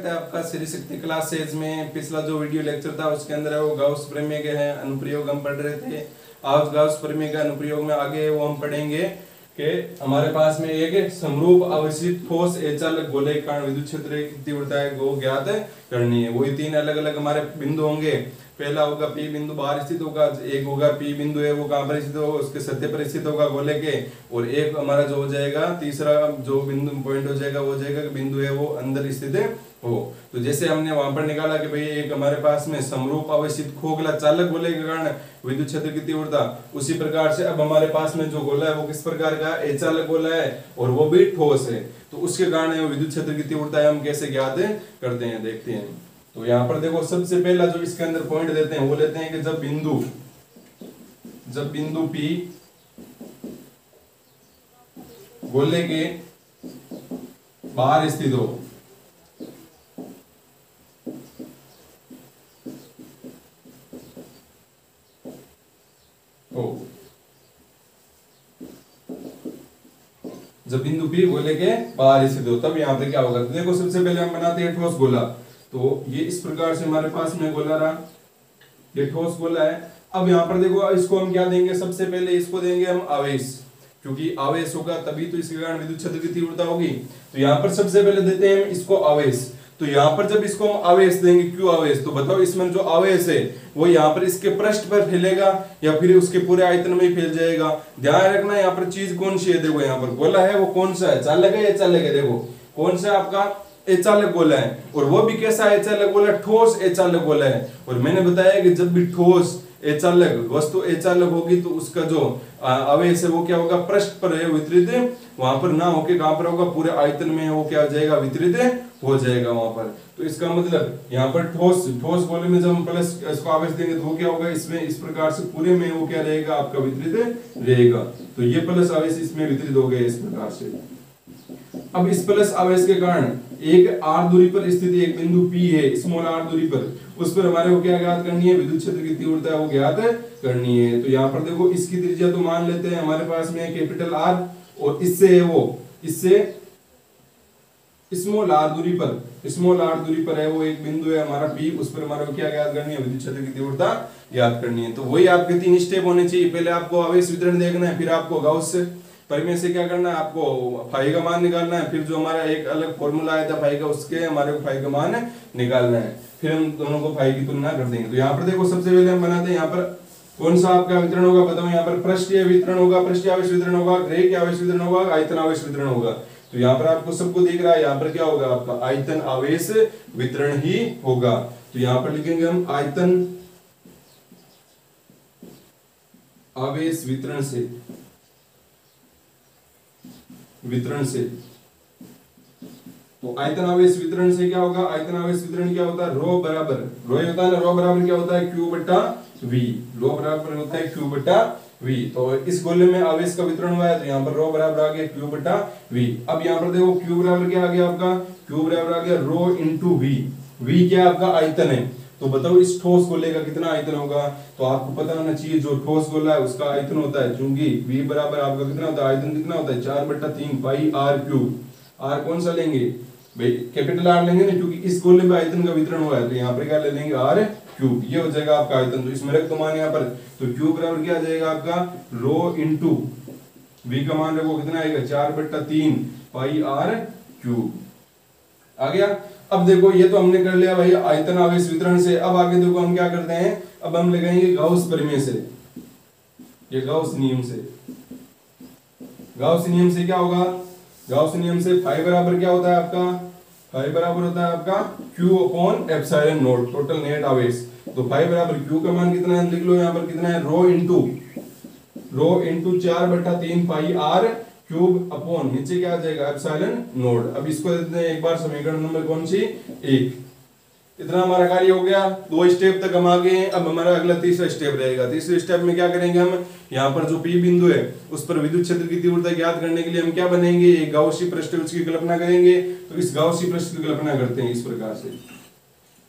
है आपका श्री शक्ति क्लासेज में। पिछला जो वीडियो लेक्चर था उसके अंदर है वो गाउस प्रमेय के हैं अनुप्रयोग हम पढ़ रहे थे। आज गाउस प्रमेय का अनुप्रयोग में आगे वो हम पढ़ेंगे कि हमारे पास में एक समरूप अवस्थित ठोस अचालक गोले के कारण विद्युत क्षेत्र की तीव्रता है वो ज्ञात करनी है। वही तीन अलग अलग हमारे बिंदु होंगे। पहला होगा पी बिंदु बाहर स्थित होगा, एक होगा पी बिंदु है वो कहां पर स्थित होगा, उसके सतह पर स्थित होगा गोले के, और एक हमारा जो हो जाएगा तीसरा जो बिंदु पॉइंट हो जाएगा वो हो जाएगा कि बिंदु है वो अंदर स्थित हो। तो जैसे हमने वहां पर निकाला कि भाई एक हमारे पास में समरूप अवस्थित खोखला चालक गोले के कारण विद्युत क्षेत्र की तीव्रता, उसी प्रकार से अब हमारे पास में जो गोला है वो किस प्रकार का अचालक गोला है और वो भी ठोस है, तो उसके कारण विद्युत क्षेत्र की तीव्रता हम कैसे ज्ञात करते हैं देखते हैं। तो यहाँ पर देखो सबसे पहला जो इसके अंदर पॉइंट देते हैं वो लेते हैं कि जब बिंदु P गोले के बाहर स्थित हो, जब बिंदु P गोले के बाहर स्थित हो तब यहाँ पे क्या होगा। तो देखो सबसे पहले हम बनाते हैं ठोस गोला। तो ये इस प्रकार से हमारे पास में गोला रहा, ये ठोस गोला है। अब यहाँ पर देखो इसको हम क्या देंगे, सबसे पहले इसको देंगे हम आवेश, क्योंकि आवेश होगा तभी तो इसके कारण विद्युत क्षेत्र की तीव्रता होगी। तो यहाँ पर सबसे पहले देते हैं हम इसको आवेश। तो यहाँ पर जब इसको हम आवेश देंगे, क्यों आवेश, तो बताओ इसमें जो आवेश है वो यहाँ पर इसके पृष्ठ पर फैलेगा या फिर उसके पूरे आयतन में ही फैल जाएगा। ध्यान रखना यहाँ पर चीज कौन सी है, देखो यहाँ पर गोला है वो कौन सा है, चालक है या चालक है, देखो कौन सा आपका अचालक गोला है, और वो भी कैसा अचालक गोला, ठोस अचालक गोला है। और मैंने बताया कि जब भी ठोस अचालक वस्तु अचालक होगी तो उसका जो आवेश है वो क्या होगा, पृष्ठ पर है वितरित, वहां पर ना होके कहां पर होगा, पूरे आयतन में वो क्या हो जाएगा, वितरित हो जाएगा वहां पर। तो इसका मतलब यहाँ पर ठोस गोले में जब हम प्लस इसको आवेश देंगे तो वो क्या होगा, इसमें इस प्रकार से पूरे में वो क्या रहेगा, आपका वितरित रहेगा। तो ये प्लस आवेश इसमें वितरित हो गए इस प्रकार से। अब इस प्लस आवेश के कारण एक r दूरी पर स्थित एक बिंदु P है, स्मॉल r दूरी पर, उस पर हमारे को क्या ज्ञात करनी है, विद्युत क्षेत्र की तीव्रता वो ज्ञात करनी है। तो यहाँ पर देखो इसकी त्रिज्या तो मान लेते हैं हमारे पास में कैपिटल R, और इससे स्मॉल r दूरी पर है वो एक बिंदु है हमारा P, उस पर हमारे को क्या ज्ञात करनी है, विद्युत क्षेत्र की तीव्रता ज्ञात करनी है। तो वही आपके तीन स्टेप होने चाहिए। पहले आपको आवेश वितरण देखना है, फिर आपको गाउस प्रमेय से क्या करना है, आपको फाई का मान निकालना है, फिर जो हमारा एक अलग फॉर्मूला आया था फाई का उसके हमारे को फाई का मान निकालना है, फिर हम दोनों को फाई की तुलना कर देंगे। तो यहाँ पर देखो सबसे पहले हम बनाते हैं यहाँ पर कौन सा आपका वितरण होगा, बताओ यहाँ पर पृष्ठीय वितरण होगा, पृष्ठीय आवेश वितरण होगा, ग्रेक आवेश वितरण होगा, आयतन आवेश वितरण होगा। तो यहाँ पर आपको सबको दिख रहा है, यहाँ पर क्या होगा, आपका आयतन आवेश वितरण ही होगा। तो यहाँ पर लिखेंगे हम आयतन आवेश वितरण से। तो आयतन आवेश वितरण से क्या होगा, आयतन आवेश वितरण क्या होता है, रो बराबर, रो होता है ना, रो बराबर क्या होता है, Q बटा V, रो बराबर होता है Q बटा V। तो इस गोले में आवेश का वितरण हुआ है तो यहाँ पर रो बराबर आ गया Q बटा V। अब यहाँ पर देखो Q बराबर क्या आ गया आपका, Q बराबर आ गया रो इंटू V। V क्या आपका आयतन है, तो बताओ इस ठोस गोले का कितना आयतन होगा। तो आपको पता होना चाहिए जो ठोस गोला है उसका आयतन होता है, चूंकि V बराबर आपका कितना होता है, आयतन कितना होता है, 4/3 पाई r क्यूब। r कौन सा लेंगे भाई, कैपिटल R लेंगे ना, क्योंकि इस गोले में आयतन का वितरण हुआ है। तो यहाँ पर क्या ले लेंगे, r क्यूब, ये हो जाएगा आपका आयतन। तो इसमें रख दो मान यहाँ पर, तो Q बराबर क्या आ जाएगा आपका, रो इंटू V का मान रखो कितना आएगा, 4/3 पाई r क्यूब आ गया। अब देखो ये तो हमने कर लिया भाई आयतन आवेश वितरण से। अब आगे देखो हम क्या करते हैं, अब हम लगाएंगे गाउस प्रमेय से, ये गाउस नियम से। गाउस नियम से क्या होगा, गाउस नियम से फाई बराबर क्या होता है आपका, फाई बराबर होता है आपका Q upon epsilon not, total net आवेश। तो फाई बराबर Q का मान कितना है, लिख लो यहाँ पर कितना है, रो इंटू 4/3 पाई r क्यूब अपॉन नीचे क्या आ जाएगा, एप्सिलॉन नॉट। अब इसको देते हैं एक बार समीकरण नंबर कौन सी, 1। इतना हमारा कार्य हो गया, 2 स्टेप तक हम आ गए। अब हमारा अगला तीसरा स्टेप रहेगा। तीसरे स्टेप में क्या करेंगे हम, यहाँ पर जो P बिंदु है उस पर विद्युत क्षेत्र की तीव्रता ज्ञात करने के लिए हम क्या बनेंगे, एक गाउसी पृष्ठ की कल्पना करेंगे। तो इस गाउसी पृष्ठ की कल्पना करते हैं इस प्रकार से,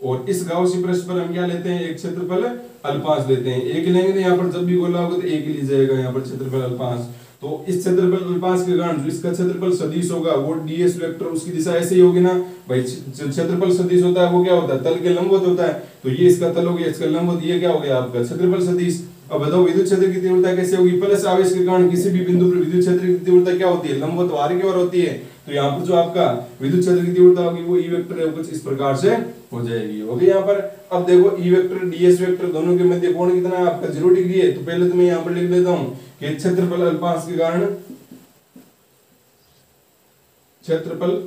और इस गाउसी पृष्ठ पर हम क्या लेते हैं, एक क्षेत्रफल अल्पांश लेते हैं। एक लेंगे तो यहाँ पर जब भी गोला होगा तो एक ही ली जाएगा यहाँ पर क्षेत्रफल अल्पांश। तो इस क्षेत्रफल अल्पांश के कारण जो इसका क्षेत्रफल सदिश होगा वो ds वेक्टर उसकी दिशा ऐसे ही होगी ना भाई। क्षेत्रफल सदिश होता है वो क्या होता है, तल के लंबवत होता है, तो ये इसका तल हो गया, इसका लंबवत, ये क्या हो गया आपका क्षेत्रफल सदिश। अब बताओ विद्युत क्षेत्र की तीव्रता कैसे होगी, प्लस आवेश के कारण किसी भी बिंदु पर विद्युत क्षेत्र की तीव्रता क्या होती है, लंबवत बाहर की ओर होती है। तो यहाँ पर जो आपका विद्युत क्षेत्र की तीव्रता होगी वो ई वेक्टर है कुछ इस प्रकार से हो जाएगी, होगी यहाँ पर। अब देखो ई वेक्टर डीएस वेक्टर दोनों के मध्य कोण कितना है आपका 0 डिग्री है। तो पहले तो मैं यहाँ पर लिख देता हूँ कि क्षेत्रफल अल्पांश के कारण, क्षेत्रफल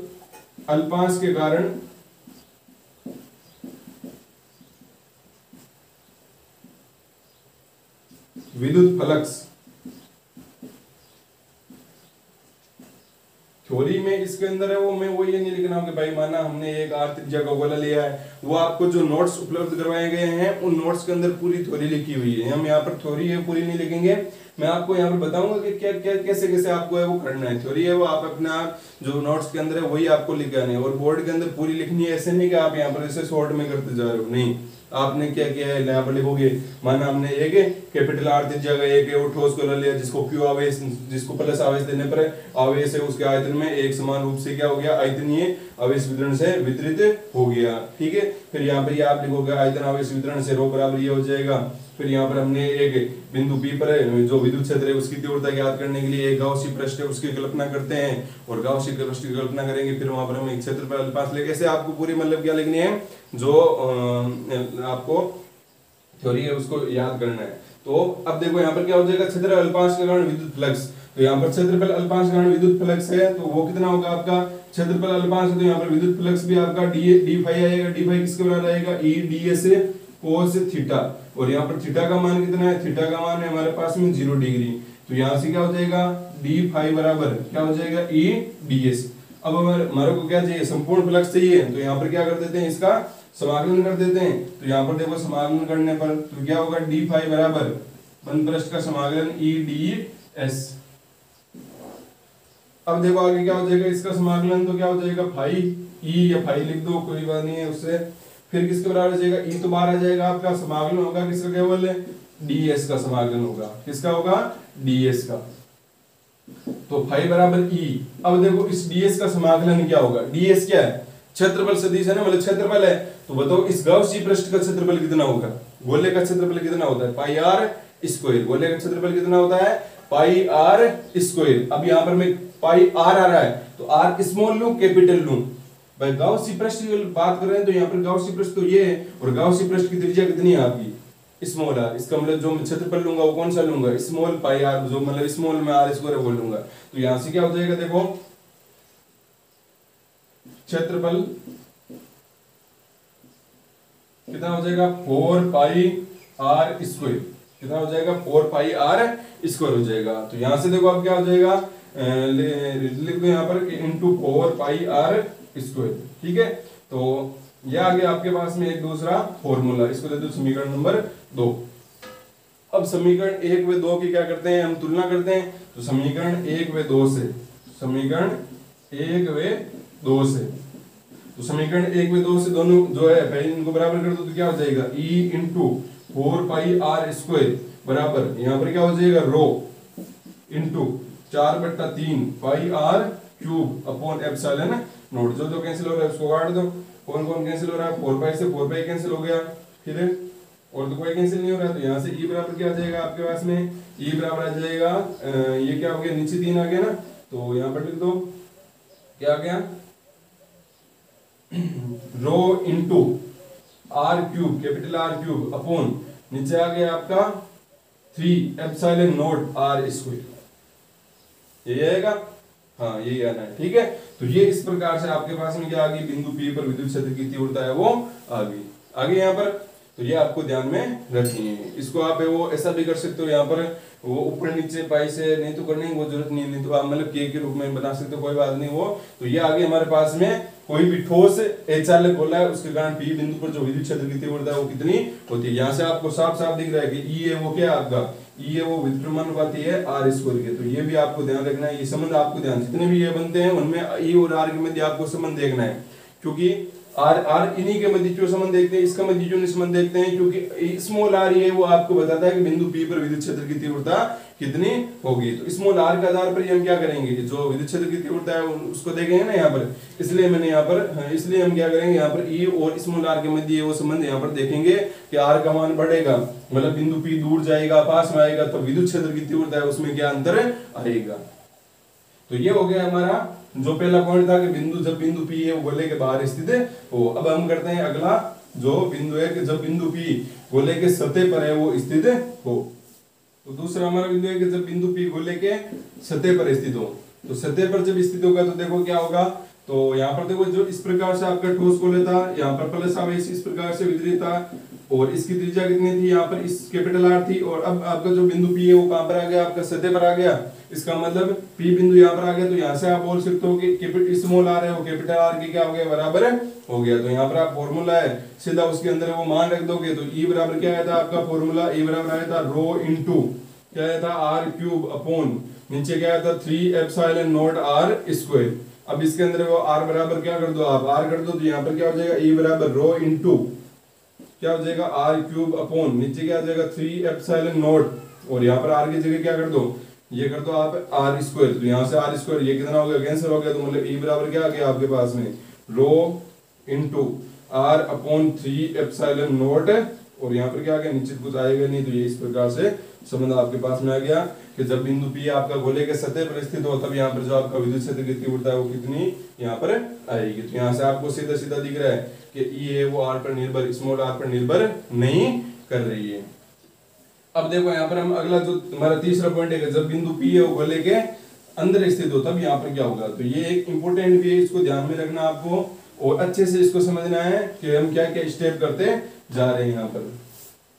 अल्पांश के कारण विद्युत फ्लक्स। थ्योरी में इसके अंदर है वो, मैं वो ये नहीं लिखना कि भाई माना हमने एक आर त्रिज्या का गोला लिया है, वो आपको जो नोट्स उपलब्ध करवाए गए हैं उन नोट्स के अंदर पूरी थ्योरी लिखी हुई है। हम यहाँ पर थ्योरी है पूरी नहीं लिखेंगे, मैं आपको यहाँ पर बताऊंगा कि क्या क्या कैसे कैसे आपको है वो करना है। थ्योरी है वो आप अपना जो नोट्स के अंदर है वही आपको लिखाना है, और बोर्ड के अंदर पूरी लिखनी है। ऐसे नहीं कि आप यहाँ पर ऐसे शॉर्ट में करते जा रहे हो, नहीं, आपने क्या किया है यहाँ पर लिखोगे, माना हमने एक कैपिटल आर त्रिज्या का एक वो ठोस गोला लिया जिसको क्यू आवेश, जिसको प्लस आवेश देने पर आवेश है उसके आयतन में एक समान रूप से क्या हो गया, आयतनीय आवेश वितरण से वितरित हो गया, ठीक है। फिर यहाँ पर ये आप लिखोगे आयतन आवेश वितरण से रो बराबर ये हो जाएगा। फिर यहाँ पर हमने एक बिंदु P पर जो विद्युत क्षेत्र है उसकी तीव्रता ज्ञात करने के लिए एक गाउसी पृष्ठ है उसकी कल्पना करते हैं, और गाउसी पृष्ठ की कल्पना करेंगे। फिर वहां पर हम एक क्षेत्रफल अल्पांश लेके, कैसे आपको पूरी मतलब क्या लिखनी है, जो आपको थ्योरी है उसको याद करना है। तो अब देखो यहाँ पर क्या हो जाएगा, क्षेत्रफल अल्पांश के कारण विद्युत फ्लक्स। तो यहाँ पर क्षेत्रफल अल्पांश के कारण विद्युत फ्लक्स है, तो वो कितना होगा आपका क्षेत्रफल अल्पांश है, तो यहाँ पर विद्युत फ्लक्स भी आपका डी फाई आएगा। डी फाई किसके बराबर आएगा, E D S cos theta, और यहाँ पर थीटा का मान कितना है, थीटा का मान है हमारे पास में 0 डिग्री। तो यहाँ से क्या हो जाएगा, डी फाई बराबर क्या हो जाएगा, ई डी एस। अब हमारे को क्या चाहिए, संपूर्ण फ्लक्स चाहिए, तो यहाँ पर क्या कर देते हैं, इसका समाकलन कर देते हैं। तो यहाँ पर देखो समाकलन करने पर तो क्या होगा, डी फाई बराबर बंद पृष्ठ का समाकलन ई डी एस। अब देखो आगे क्या हो जाएगा, इसका समाकलन तो क्या हो जाएगा, फाई ई या फाई लिख दो कोई बात नहीं है उससे। फिर किसके बराबर हो जाएगा, ई तो बाहर आ जाएगा, आपका समाकलन होगा किसका, केवल डीएस का समाकलन होगा, किसका होगा, डीएस का। तो फाई बराबर ई। अब देखो इस डीएस का समाकलन क्या होगा, डीएस क्या है, क्षेत्रफल सदिश है ना, मतलब क्षेत्रफल है। तो बताओ इस गाउसी पृष्ठ का क्षेत्रफल कितना होगा, गोले का क्षेत्रफल कितना होता है, पाई आर स्क्वायर। गोले का क्षेत्रफल कितना होता है, पाई आर स्क्वायर। अब यहाँ पर मैं पाई आर आ रहा है तो आर स्मॉल लूं कैपिटल लूं, भाई गाउसी पृष्ठ की बात कर रहे हैं तो यहाँ पर गाउसी पृष्ठ तो ये है, और गाउसी पृष्ठ की त्रिज्या कितनी है आपकी, स्मॉल आर। इसका मतलब जो मैं क्षेत्रफल लूंगा वो कौन सा लूंगा, स्मॉल पाई आर, जो मतलब स्मॉल में आर स्क्वायर बोल लूंगा। तो यहाँ से क्या हो जाएगा, देखो क्षेत्रफल कितना हो जाएगा, 4 पाई आर स्क्वायर। कितना हो जाएगा, 4 पाई आर स्क्वायर हो जाएगा। तो यहाँ से देखो अब क्या हो जाएगा, लिख दो यहाँ पर इंटू 4 पाई आर स्क्वायर, ठीक है। तो ये आ गया आपके पास में एक दूसरा फॉर्मूला, इसको दे दो समीकरण नंबर 2। अब समीकरण 1 व 2 की क्या करते हैं, हम तुलना करते हैं। तो समीकरण 1 व 2 से, समीकरण 1 व 2 से, तो समीकरण 1 व 2 से दोनों जो है पहले इनको बराबर कर दो, तो क्या हो जाएगा, e into 4 pi r square बराबर यहाँ पर क्या हो जाएगा, rho into 4/3 pi r cube upon epsilon naught. जो कैंसिल हो रहा है उसको काट दो, कौन कौन कैंसिल हो रहा है, 4 पाई से 4 पाई कैंसिल हो गया, फिर और तो कोई कैंसिल नहीं हो रहा। तो यहाँ से ई बराबर क्या आ जाएगा आपके पास में, ई बराबर आ जाएगा ये क्या हो गया, नीचे 3 आ गया ना, तो यहाँ पर लिख दो क्या आ गया, rho into r cube capital are cube upon नीचे आ गया आपका 3 एप्सिलॉन नोट आर स्क्वायर। यही आएगा, हाँ यही आना है, ठीक है। तो ये इस प्रकार से आपके पास में क्या आ गई, बिंदु P पर विद्युत क्षेत्र की तीव्रता है वो आ गई। आगे यहाँ पर तो ये आपको ध्यान में रखनी है। इसको आप वो ऐसा भी कर सकते हो, यहाँ पर वो ऊपर नीचे पाई से नहीं तो करने की वो जरूरत नहीं तो आप मतलब के रूप में बना सकते हो, कोई बात नहीं वो। तो ये आगे हमारे पास में कोई भी ठोस अचालक गोला है उसके कारण P बिंदु पर जो विद्युत क्षेत्र की तीव्रता है वो कितनी होती है। यहाँ से आपको साफ साफ दिख रहा है कि ई है वो क्या आपका, ई है वो विद्युन्मानुपाती है आर स्क्वायर के। तो ये भी आपको ध्यान रखना है, ये संबंध आपको ध्यान, जितने भी ये बनते हैं उनमें ई और आर के मध्य आपको संबंध देखना है, क्योंकि आर इन्हीं के मध्य क्यों संबंध देखते हैं, इसका मध्य क्यों नहीं संबंध देखते हैं, क्योंकि स्मॉल आर ये वो आपको बताता है कि बिंदु P पर विद्युत क्षेत्र की तीव्रता कितनी होगी। तो स्मॉल आर के आधार पर हम क्या करेंगे, जो विद्युत क्षेत्र की तीव्रता है उसको देखेंगे ना यहाँ पर, इसलिए मैंने यहाँ पर, इसलिए हम क्या करेंगे यहाँ पर ई और स्मॉल आर के मध्य वो संबंध यहाँ पर देखेंगे कि आर का मान बढ़ेगा, मतलब बिंदु पी दूर जाएगा पास में आएगा, तो विद्युत क्षेत्र की तीव्रता है उसमें क्या अंतर आएगा। तो ये हो गया हमारा जो पहला पॉइंट था कि जब बिंदु पी है वो गोले के बाहर स्थित हो। अब हम करते हैं अगला जो बिंदु है कि जब बिंदु पी गोले के सतह पर है वो स्थित हो। तो दूसरा हमारा बिंदु है कि जब बिंदु पी गोले के सतह पर स्थित हो। तो सतह पर जब स्थित होगा तो देखो क्या होगा, तो यहाँ पर देखो जो इस प्रकार से आपका ठोस गोले था, यहाँ पर प्लस आवेश इस प्रकार से वितरित था और इसकी त्रिज्या कितनी थी, यहाँ पर इस कैपिटल आर थी। और अब आपका जो बिंदु पी है वो कहां पर आ गया, आपका सतह पर आ गया। इसका मतलब पी बिंदु यहाँ पर आ गया, तो यहाँ से आप बोल सकते हो कि स्मॉल आर है वो कैपिटल आर के क्या हो गया, बराबर हो गया। तो यहाँ पर आप फॉर्मूला है सीधा उसके अंदर वो मान रख दोगे, तो ई बराबर क्या आया था आपका फॉर्मूला, ई बराबर आया था रो इंटू क्या आया था आर क्यूब अपॉन नीचे क्या आया था 3 एप्सिलॉन नॉट आर स्क्वायर। अब इसके अंदर वो आर बराबर क्या कर दो, आप आर कर दो, तो यहाँ पर क्या हो जाएगा ई बराबर रो इंटू क्या हो जाएगा आर क्यूब अपॉन नीचे क्या आ जाएगा 3 एप्सिलॉन नॉट, और यहाँ पर आर की जगह क्या कर दो, ये कर दो आप आर स्क्वायर। तो यहाँ से आर स्क्वायर ये कितना हो गया, कैंसिल हो गया, तो मतलब ई बराबर क्या आ गया आपके पास में rho into r upon 3 epsilon naught, और यहाँ पर क्या आ गया निश्चित कुछ आएगा नहीं। तो ये इस प्रकार से संबंध आपके पास में आ गया कि जब बिंदु पी आपका गोले के सतह पर स्थित हो तब यहाँ पर जो आपका विद्युत क्षेत्र की तीव्रता है वो कितनी यहाँ पर आएगी। तो यहाँ से आपको सीधा सीधा दिख रहा है कि ई है वो आर पर निर्भर, स्मॉल आर पर निर्भर नहीं कर रही है। अब देखो यहाँ पर हम अगला जो हमारा तीसरा पॉइंट है, जब बिंदु पी है वो गोले के अंदर स्थित हो तब यहाँ पर क्या होगा। तो ये एक इंपॉर्टेंट भी है, इसको ध्यान में रखना आपको और अच्छे से इसको समझना है कि हम क्या क्या स्टेप करते जा रहे हैं यहाँ पर।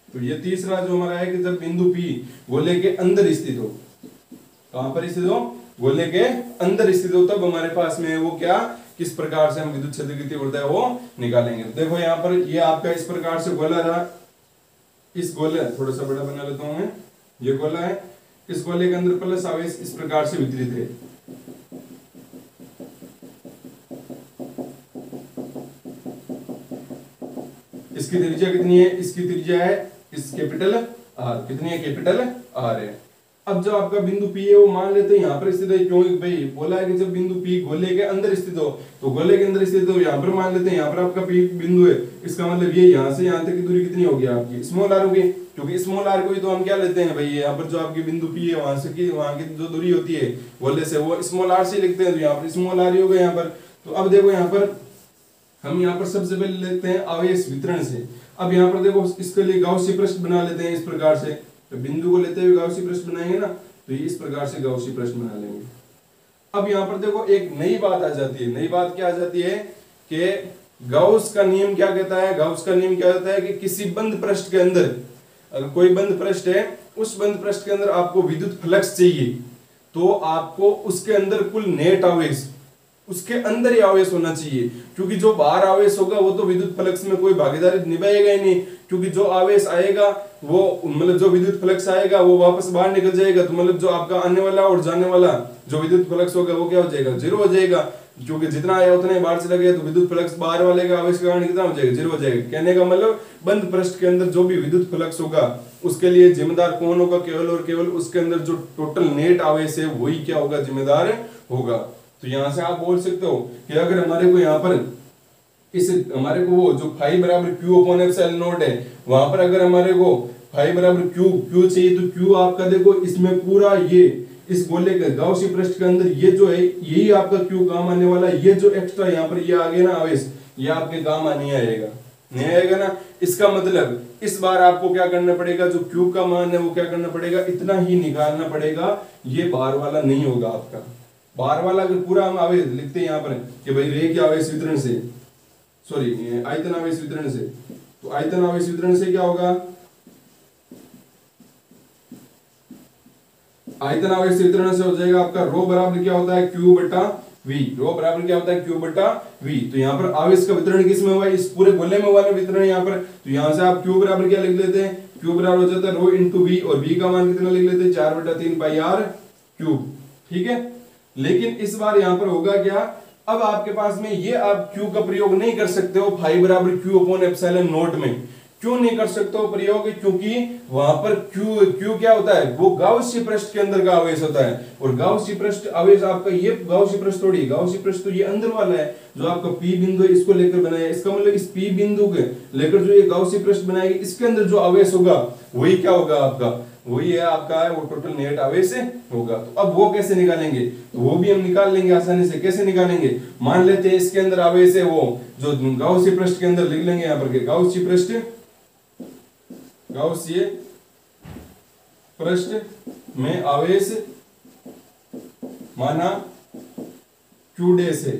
तो ये तीसरा जो हमारा है कि जब बिंदु पी गोले के अंदर स्थित हो, कहां पर स्थित हो, गोले के अंदर स्थित हो, तब हमारे पास में वो क्या किस प्रकार से हम विद्युत क्षेत्र की तीव्रता है वो निकालेंगे। तो देखो यहाँ पर ये आपका इस प्रकार से गोला रहा, इस गोले थोड़ा सा बड़ा बना लेता हूं मैं, ये गोला है, इस गोले के अंदर प्लस आवेश इस प्रकार से वितरित है। इसकी त्रिज्या कितनी है, इसकी त्रिज्या है इस कैपिटल आर, कितनी है कैपिटल आर है। अब जब आपका बिंदु पी है वो मान लेते हैं यहाँ पर स्थित है, क्यों भाई बोला है कि जब बिंदु पी गोले के अंदर स्थित हो, तो गोले के अंदर स्थित हो यहाँ पर मान लेते हैं यहाँ पर आपका पी बिंदु है, इसका मतलब ये यहाँ से यहाँ तक की दूरी कितनी होगी आपकी स्मॉल आर होगी, क्योंकि स्मॉल आर को ही तो हम क्या लेते हैं भाई, यहाँ पर जो आपकी बिंदु पी है वहां की जो दूरी होती है गोले से वो स्मॉल आर से लिखते हैं, तो यहाँ पर स्मॉल आर ही होगा यहाँ पर। तो अब देखो यहाँ पर हम यहाँ पर सबसे पहले लेते हैं आवेश वितरण से। अब यहाँ पर देखो इसके लिए गाउसी पृष्ठ बना लेते हैं इस प्रकार से, तो बिंदु को लेते हुए गाउसी पृष्ठ बनाएंगे ना, तो ये इस प्रकार से गाउसी पृष्ठ बना लेंगे। अब यहाँ पर देखो एक नई बात आ जाती है, नई बात क्या आ जाती है कि गाउस का नियम क्या कहता है, गाउस का नियम क्या कहता है कि किसी बंद पृष्ठ के अंदर, अगर कोई बंद पृष्ठ है उस बंद पृष्ठ के अंदर आपको विद्युत फ्लक्स चाहिए, तो आपको उसके अंदर कुल नेट आवेश उसके अंदर ही आवेश होना चाहिए, क्योंकि जो बाहर आवेश होगा वो तो विद्युत फ्लक्स में कोई भागीदारी निभाएगा ही नहीं, क्योंकि जो आवेश आएगा वो मतलब जो विद्युत फ्लक्स आएगा वो वापस बाहर निकल जाएगा, तो मतलब जो आपका आने वाला और जाने वाला जो विद्युत फ्लक्स होगा वो क्या हो जाएगा, जीरो हो जाएगा, क्योंकि जितना आया उतना ही बाहर चला गया, तो विद्युत फ्लक्स बाहर वाले का आवेश के कारण कितना हो जाएगा, जीरो हो जाएगा। कहने का मतलब बंद पृष्ठ के अंदर जो भी विद्युत फ्लक्स होगा उसके लिए जिम्मेदार कौन होगा, केवल और केवल उसके अंदर जो टोटल नेट आवेश है वही क्या होगा, जिम्मेदार होगा। तो यहां से आप बोल सकते हो कि अगर हमारे को यहाँ पर इस हमारे को वो जो फाई बराबर क्यू अपॉन एप्सिलॉन नॉट है, वहां पर अगर हमारे को फाई बराबर क्यू चाहिए, तो क्यू आपका देखो इसमें पूरा ये इस गोले के गाउसी पृष्ठ के अंदर ये जो है यही आपका क्यू काम आने वाला है, ये जो एक्स्ट्रा यहाँ पर ये आ गया ना आवेश, ये आपके काम नहीं आएगा, नहीं आएगा ना। इसका मतलब इस बार आपको क्या करना पड़ेगा, जो क्यू का मान है वो क्या करना पड़ेगा, इतना ही निकालना पड़ेगा, ये बाहर वाला नहीं होगा आपका। बाहर वाला अगर पूरा हम आवेश लिखते हैं यहाँ पर कि भाई रेखीय आवेश वितरण से, सॉरी आयतन आवेश वितरण से, तो आयतन आवेश वितरण से क्या होगा, आयतन आवेश वितरण से हो जाएगा आपका रो बराबर क्या होता है क्यू बटा वी, रो बराबर क्या होता है क्यू बटा वी। तो यहाँ पर आवेश का वितरण किस में हुआ है, इस पूरे गोले में हुआ वितरण यहाँ पर, तो यहाँ से आप क्यू बराबर क्या लिख लेते हैं, क्यू बराबर हो जाता है रो इंटू वी, और वी का मान कितना लिख लेते हैं 4/3 पाई आर क्यूब, ठीक है। लेकिन इस बार यहां पर होगा क्या, अब आपके पास में ये आप क्यू का प्रयोग नहीं कर सकते हो फाई बराबर क्यू अपॉन एप्सिलॉन नॉट में, क्यों नहीं कर सकते हो प्रयोग? क्योंकि वहां पर क्यू क्या होता है, वो गाउसी पृष्ठ के अंदर का आवेश होता है, और गाउसी पृष्ठ आवेश आपका ये गाउसी पृष्ठ थोड़ी, गाउसी पृष्ठ तो ये अंदर वाला है जो आपका पी बिंदु है, इसको लेकर बनाया। इसका मतलब इस पी बिंदु के लेकर जो ये गाउसी पृष्ठ बनाएगी, इसके अंदर जो आवेश होगा वही क्या होगा आपका, वही है आपका है वो टोटल नेट आवेश होगा। तो अब वो कैसे निकालेंगे, तो वो भी हम निकाल लेंगे आसानी से। कैसे निकालेंगे, मान लेते हैं इसके अंदर आवेश है वो जो गाउसी पृष्ठ के अंदर लिख लेंगे यहाँ पर गाउसी पृष्ठ, गाउसीय पृष्ठ में आवेश माना क्यू डैश है।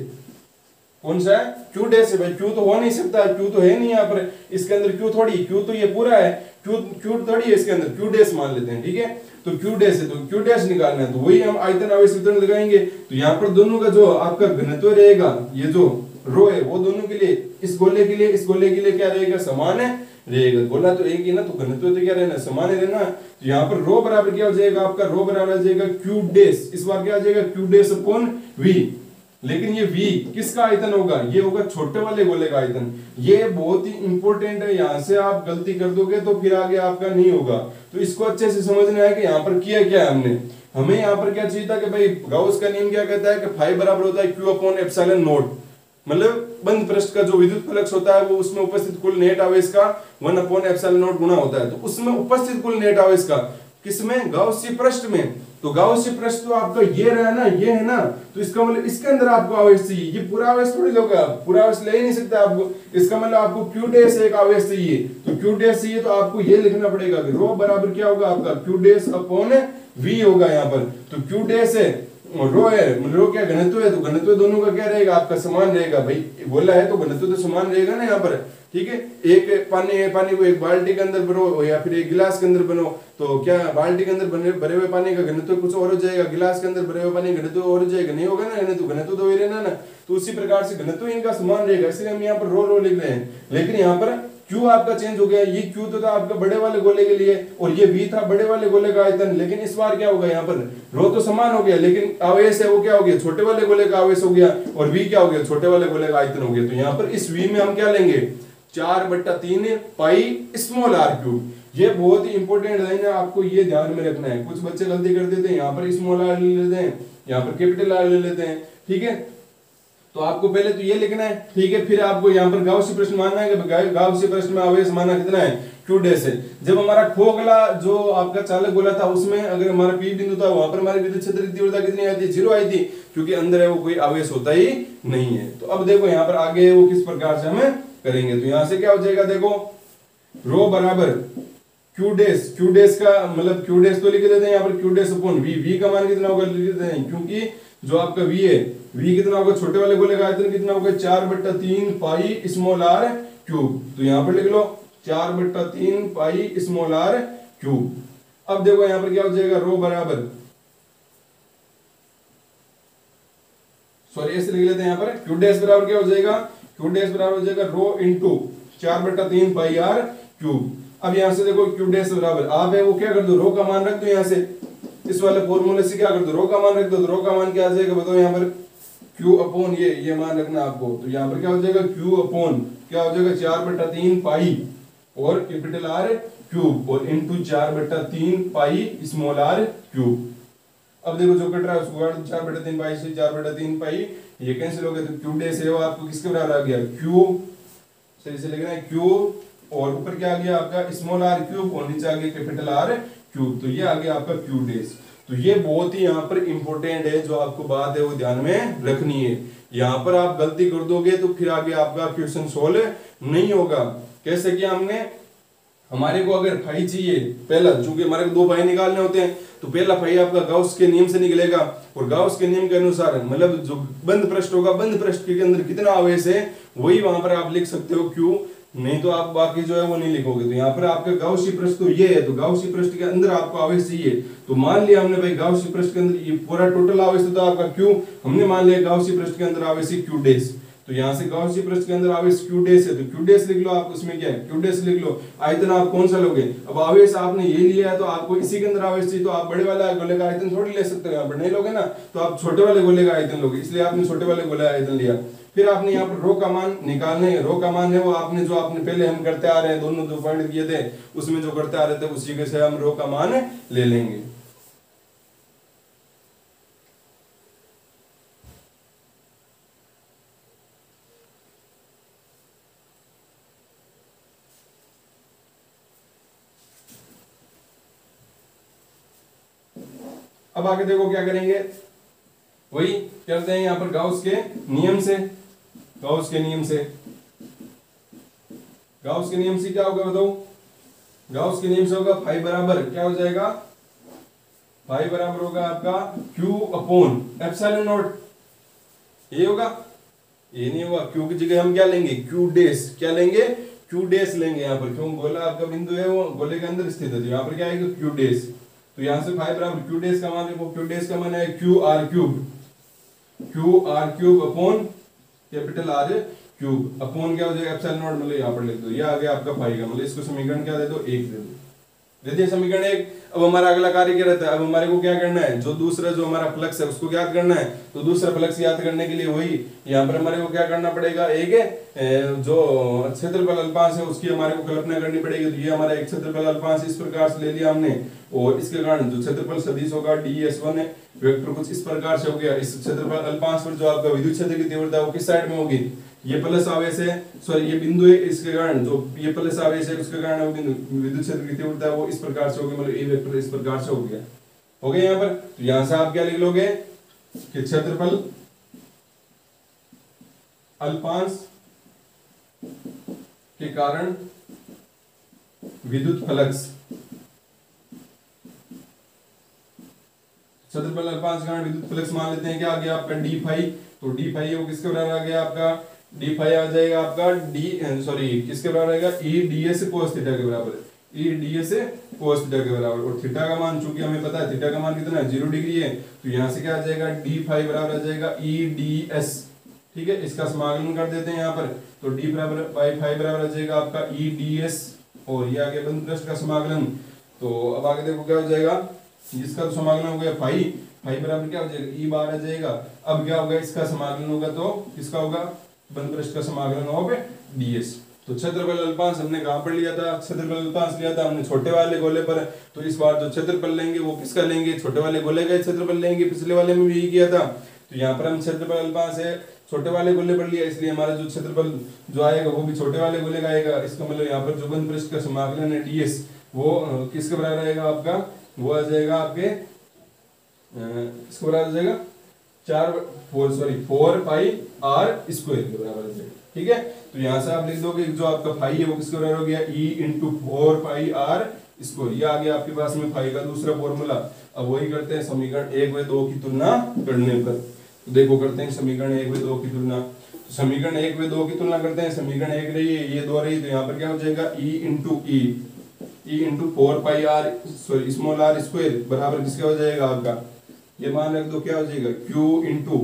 कौन सा है, क्यू डैश है भाई, क्यू तो हो नहीं सकता, क्यू तो है नहीं यहाँ पर, इसके अंदर क्यू थोड़ी, क्यू तो ये पूरा है, क्यू थोड़ी है इसके अंदर, क्यू डैश मान लेते हैं, ठीक है। तो क्यू डैश है, तो क्यू डैश निकालना है, तो वही हम आयतन आवेश वितरण लगाएंगे। तो यहाँ पर दोनों का जो आपका घनत्व रहेगा, ये जो रो है वो दोनों के लिए, इस गोले के लिए, इस गोले के लिए क्या रहेगा, समान है रहेगा। गोला तो एक ही ना, तो घनत्व तो क्या रहना, समान ही रहना। तो यहाँ पर रो बराबर क्या हो जाएगा आपका, रो बराबर आ जाएगा क्यू डैश, इस बार क्या आ जाएगा क्यू डैश अपॉन वी। लेकिन ये v किसका आयतन होगा, ये होगा छोटे वाले गोले का आयतन। ये बहुत ही इंपॉर्टेंट है, यहाँ से आप गलती कर दोगे तो फिर आगे आपका नहीं होगा। तो इसको अच्छे से समझना है कि यहाँ पर किया क्या है हमने, हमें यहाँ पर क्या चाहिए था कि भाई गाउस का नियम क्या कहता है कि फाई बराबर होता है क्यू अपॉन एप्सिलॉन नॉट, मतलब बंद पृष्ठ का जो विद्युत फ्लक्स होता है वो उसमें उपस्थित कुल नेट आवेश का 1 अपॉन एप्सिलॉन नॉट गुणा होता है। तो उसमें उपस्थित कुल नेट आवेश का किसमें, गाउसी पृष्ठ में। तो गाउसी पृष्ठ तो आपका ये रहा ना, ये है ना, तो इसका मतलब इसके अंदर आपको आवेश चाहिए, ये पूरा आवेश थोड़ी लोगे आप, पूरा आवेश ले ही नहीं सकते आपको। इसका मतलब आपको क्यू डैश एक आवेश चाहिए, तो क्यू डैश चाहिए तो आपको ये लिखना पड़ेगा कि रो बराबर क्या होगा आपका क्यू डैश अपॉन वी होगा यहाँ पर। तो क्यू डैश है और रो है, रो क्या घनत्व है, तो घनत्व दोनों का क्या रहेगा आपका समान रहेगा। भाई बोला है तो घनत्व तो समान रहेगा ना यहाँ पर, ठीक है। एक पानी है, पानी को एक बाल्टी के अंदर भरो या फिर एक गिलास के अंदर बनो, तो क्या बाल्टी के अंदर भरे हुए पानी का घनत्व कुछ और हो जाएगा, गिलास के अंदर भरे हुए पानी घनत्व और हो जाएगा, नहीं होगा ना, घनत्व तो वही रहना ना। तो उसी प्रकार से घनत्व इनका समान रहेगा, इसलिए हम यहाँ पर रो लिख रहे हैं। लेकिन यहाँ पर क्यू आपका चेंज हो गया, ये क्यू तो था आपका बड़े वाले गोले के लिए और ये वी था बड़े वाले गोले का आयतन। लेकिन इस बार क्या होगा, यहाँ पर रो तो समान हो गया लेकिन आवेश है वो क्या हो गया, छोटे वाले गोले का आवेश हो गया, और वी क्या हो गया, छोटे वाले गोले का आयतन हो गया। तो यहाँ पर इस वी में हम क्या लेंगे, 4/3 पाई स्मॉल आर क्यूब। ये बहुत ही इंपॉर्टेंट लाइन है, आपको ये ध्यान में रखना है। कुछ बच्चे गलती कर देते हैं, यहाँ पर स्मॉल आर ले लेते हैं, यहाँ पर कैपिटल आर ले लेते हैं, ठीक है। तो आपको पहले तो ये लिखना है, ठीक है। फिर आपको यहाँ पर गाउसी प्रश्न मानना है कि गाउसी प्रश्न में आवेश माना कितना है, क्यू डैश है। जब हमारा खोखला जो आपका चालक गोला था उसमें अगर हमारा पी बिंदु था, वहां पर हमारी विद्युत क्षेत्र की तीव्रता कितनी आई थी, 0 आई थी, क्योंकि अंदर है वो कोई आवेश होता ही नहीं है। तो अब देखो यहाँ पर आगे वो किस प्रकार से हमें करेंगे। तो यहाँ से क्या हो जाएगा, देखो रो बराबर क्यू डैश का मतलब क्यू डैश तो लिख देते हैं यहाँ पर, Q dash upon V. V का मान कितना होगा लिख देते हैं, क्योंकि जो आपका वी है, वी कितना होगा, छोटे वाले गोले का आयतन कितना होगा, 4/3 पाई स्मॉल आर क्यूब। तो यहाँ पर लिख लो 4/3 पाई स्मॉल आर क्यूब। अब देखो यहाँ पर क्या हो जाएगा, रो बराबर, सॉरी ऐसे लिख लेते हैं यहाँ पर, क्यू डैश बराबर क्या हो जाएगा, क्यू डैश बराबर हो जाएगा rho into 4/3 pi r cube. अब यहाँ से देखो क्यू डैश बराबर, आप है वो क्या कर दो, रो का मान रख दो, यहाँ से इस वाले फॉर्मूले से क्या कर दो, रो का मान रख दो। तो रो का मान क्या आ जाएगा बताओ, यहाँ पर क्यू अपॉन ये मान रखना आपको। तो यहाँ पर क्या हो जाएगा, क्यू अपॉन क्या हो जाएगा, 4/3 पाई और कैपिटल आर क्यूब और into 4/3 pi small R cube. अब देखो जो कट रहा है उसको 4/3 पाई से 4/3 पाई ये कैंसिल हो गया, तो क्यू डैश है वो आपको किसके बराबर आ गया, क्यू, सही से लिखना है क्यू, और ऊपर क्या आ गया आपका स्मॉल आर क्यूब और नीचे आ गया कैपिटल आर क्यूब। तो ये आ गया आपका क्यू डैश। तो ये बहुत ही यहाँ पर इंपॉर्टेंट है, जो आपको बात है वो ध्यान में रखनी है। यहाँ पर आप गलती कर दोगे तो फिर आगे आपका क्वेश्चन सोल्व नहीं होगा। कैसे किया हमने, हमारे को अगर फाई चाहिए पहला, चूंकि हमारे को 2 फाई निकालने होते हैं, तो पहला फाई आपका गाउस के नियम से निकलेगा, और गाउस के नियम के अनुसार मतलब जो बंद पृष्ठ होगा, बंद पृष्ठ के अंदर कितना आवेश है वही वहां पर आप लिख सकते हो क्यू, नहीं तो आप बाकी जो है वो नहीं लिखोगे। तो यहाँ पर आपका गाउसी पृष्ठ तो ये है, तो गाउसी पृष्ठ के अंदर आपको आवेश चाहिए। तो मान लिया हमने भाई गाउसी पृष्ठ के अंदर ये पूरा टोटल आवेश था आपका क्यू, हमने मान लिया गाउसी पृष्ठ के अंदर आवेश क्यू डैश। तो यहाँ से गाउस पृष्ठ के अंदर आवेश q डैश है, तो q डैश लिख लो आप, उसमें क्या है q डैश लिख लो। आयतन आप कौन सा लोगे, अब आवेश आपने ये लिया है तो आपको इसी के अंदर आवेश चाहिए, तो आप बड़े वाला गोले का आयतन थोड़ी ले सकते हो, यहाँ पर नहीं लोगे ना, तो आप छोटे वाले गोले का आयतन लोगे, इसलिए आपने छोटे वाले गोले का आयतन लिया। फिर आपने यहाँ पर रो का मान निकालने है, रो का मान है वो आपने जो आपने पहले हम करते आ रहे हैं, दोनों दो पॉइंट दिए थे उसमें जो करते आ रहे थे उसी के से हम रो का मान ले लेंगे। अब आगे देखो क्या करेंगे, वही करते हैं यहाँ पर गाउस के नियम से। गाउस के नियम से, गाउस के नियम से क्या होगा बताओ, गाउस के नियम से होगा फाई बराबर क्या हो जाएगा, फाई बराबर होगा आपका Q अपॉन एप्सिलॉन नॉट, ये होगा, ये नहीं होगा, Q की जगह हम क्या लेंगे Q डैश, क्या लेंगे Q डैश लेंगे यहाँ पर, क्यों गोला आपका बिंदु है वो गोले के अंदर स्थित है, तो यहाँ पर क्या आएगा Q डैश। तो यहाँ से फाई बराबर Q डैश का मान देखो, Q डैश का मान है QR cube, QR cube upon capital R cube, upon क्या हो जाएगा एप्सिलॉन नॉट, मतलब यहाँ पर लिख दो, ये आ गया आपका फाई का, मतलब इसको समीकरण क्या दे दो 1 दे दो, दे दिया समीकरण 1। अब हमारा अगला कार्य क्या रहता है, अब हमारे को क्या करना है, जो दूसरा जो हमारा फ्लक्स है उसको याद करना है, तो दूसरा फ्लक्स याद करने के लिए वही यहाँ पर हमारे को क्या करना पड़ेगा, एक जो क्षेत्रफल अल्पांश है उसकी हमारे को कल्पना करनी पड़ेगी, तो ये हमारा एक क्षेत्रफल अल्पांश इस प्रकार से ले लिया हमने, और इसके कारण जो क्षेत्रफल सदिश होगा ds1 है वेक्टर कुछ इस प्रकार से हो गया। इस क्षेत्रफल अल्पांश पर जो आपका विद्युत क्षेत्र की तीव्रता वो किस साइड में होगी, ये प्लस आवेश है, सॉरी ये बिंदु है, इसके कारण जो ये प्लस आवेश है उसके कारण वो विद्युत क्षेत्र की तीव्रता है वो इस प्रकार से होगी, मतलब ए वेक्टर इस प्रकार से हो गया यहाँ पर। तो यहाँ से आप क्या लिख लोगे कि क्षेत्रफल अल्पांश के कारण विद्युत फ्लक्स, क्षेत्रफल अल्पांश के कारण विद्युत फ्लक्स मान लेते हैं, क्या आ गया आपका डी फाई, तो डी फाई वो किसके बराबर आ गया आपका, डी फाई आ जाएगा आपका किसके बराबर आएगा, E D S cos theta के बराबर, E D S cos theta के बराबर, और थीटा का मान चूंकि हमें पता है थीटा का मान कितना है 0 डिग्री है, तो यहाँ से क्या आ जाएगा डी फाई बराबर आ जाएगा ई डी एस, ठीक है, इसका समाकलन कर देते हैं यहाँ पर, तो डी बराबर बाई फाई बराबर आ जाएगा आपका ई डी एस, और ये आगे बंद पृष्ठ का समाकलन। तो अब आगे देखो क्या हो जाएगा, इसका तो समाकलन हो गया फाई, फाई बराबर क्या हो जाएगा ई बार आ जाएगा। अब क्या होगा, इसका समाकलन होगा तो किसका होगा, बंद पृष्ठ का समाकलन होगा ds। तो क्षेत्रफल अल्पांश हमने कहां पर लिया था, क्षेत्रफल अल्पांश लिया था हमने छोटे वाले गोले पर, तो इस बार जो क्षेत्रफल लेंगे वो किसका लेंगे, छोटे वाले गोले का क्षेत्रफल लेंगे, पिछले वाले में भी यही किया था। तो यहाँ पर हम क्षेत्रफल अल्पांश है छोटे वाले गोले पर लिया, इसलिए हमारा जो क्षेत्रफल जो आएगा वो भी छोटे वाले गोले का आएगा। इसका मतलब यहाँ पर जो बंद पृष्ठ का समाकलन है ds वो किसके बराबर आएगा आपका, वो आ जाएगा आपके किसके बराबर आ जाएगा 4 पाई r स्क्वायर के बराबर आ जाएगा, ठीक है। तो यहाँ से आप लिख दोगे जो आपका फाई है वो किसके बराबर हो गया, e इंटू 4 पाई r स्क्वायर, ये आ गया आपके पास में फाई का दूसरा फॉर्मूला। अब वही करते हैं समीकरण 1 व 2 की तुलना करने पर, तो देखो करते हैं समीकरण 1 व 2 की तुलना। तो समीकरण 1 व 2 की तुलना करते हैं, समीकरण 1 रही है ये 2 रही, तो यहाँ पर क्या हो जाएगा e इंटू 4 पाई r sorry small r square बराबर किसका हो जाएगा आपका, ये मान रख दो क्या हो जाएगा q into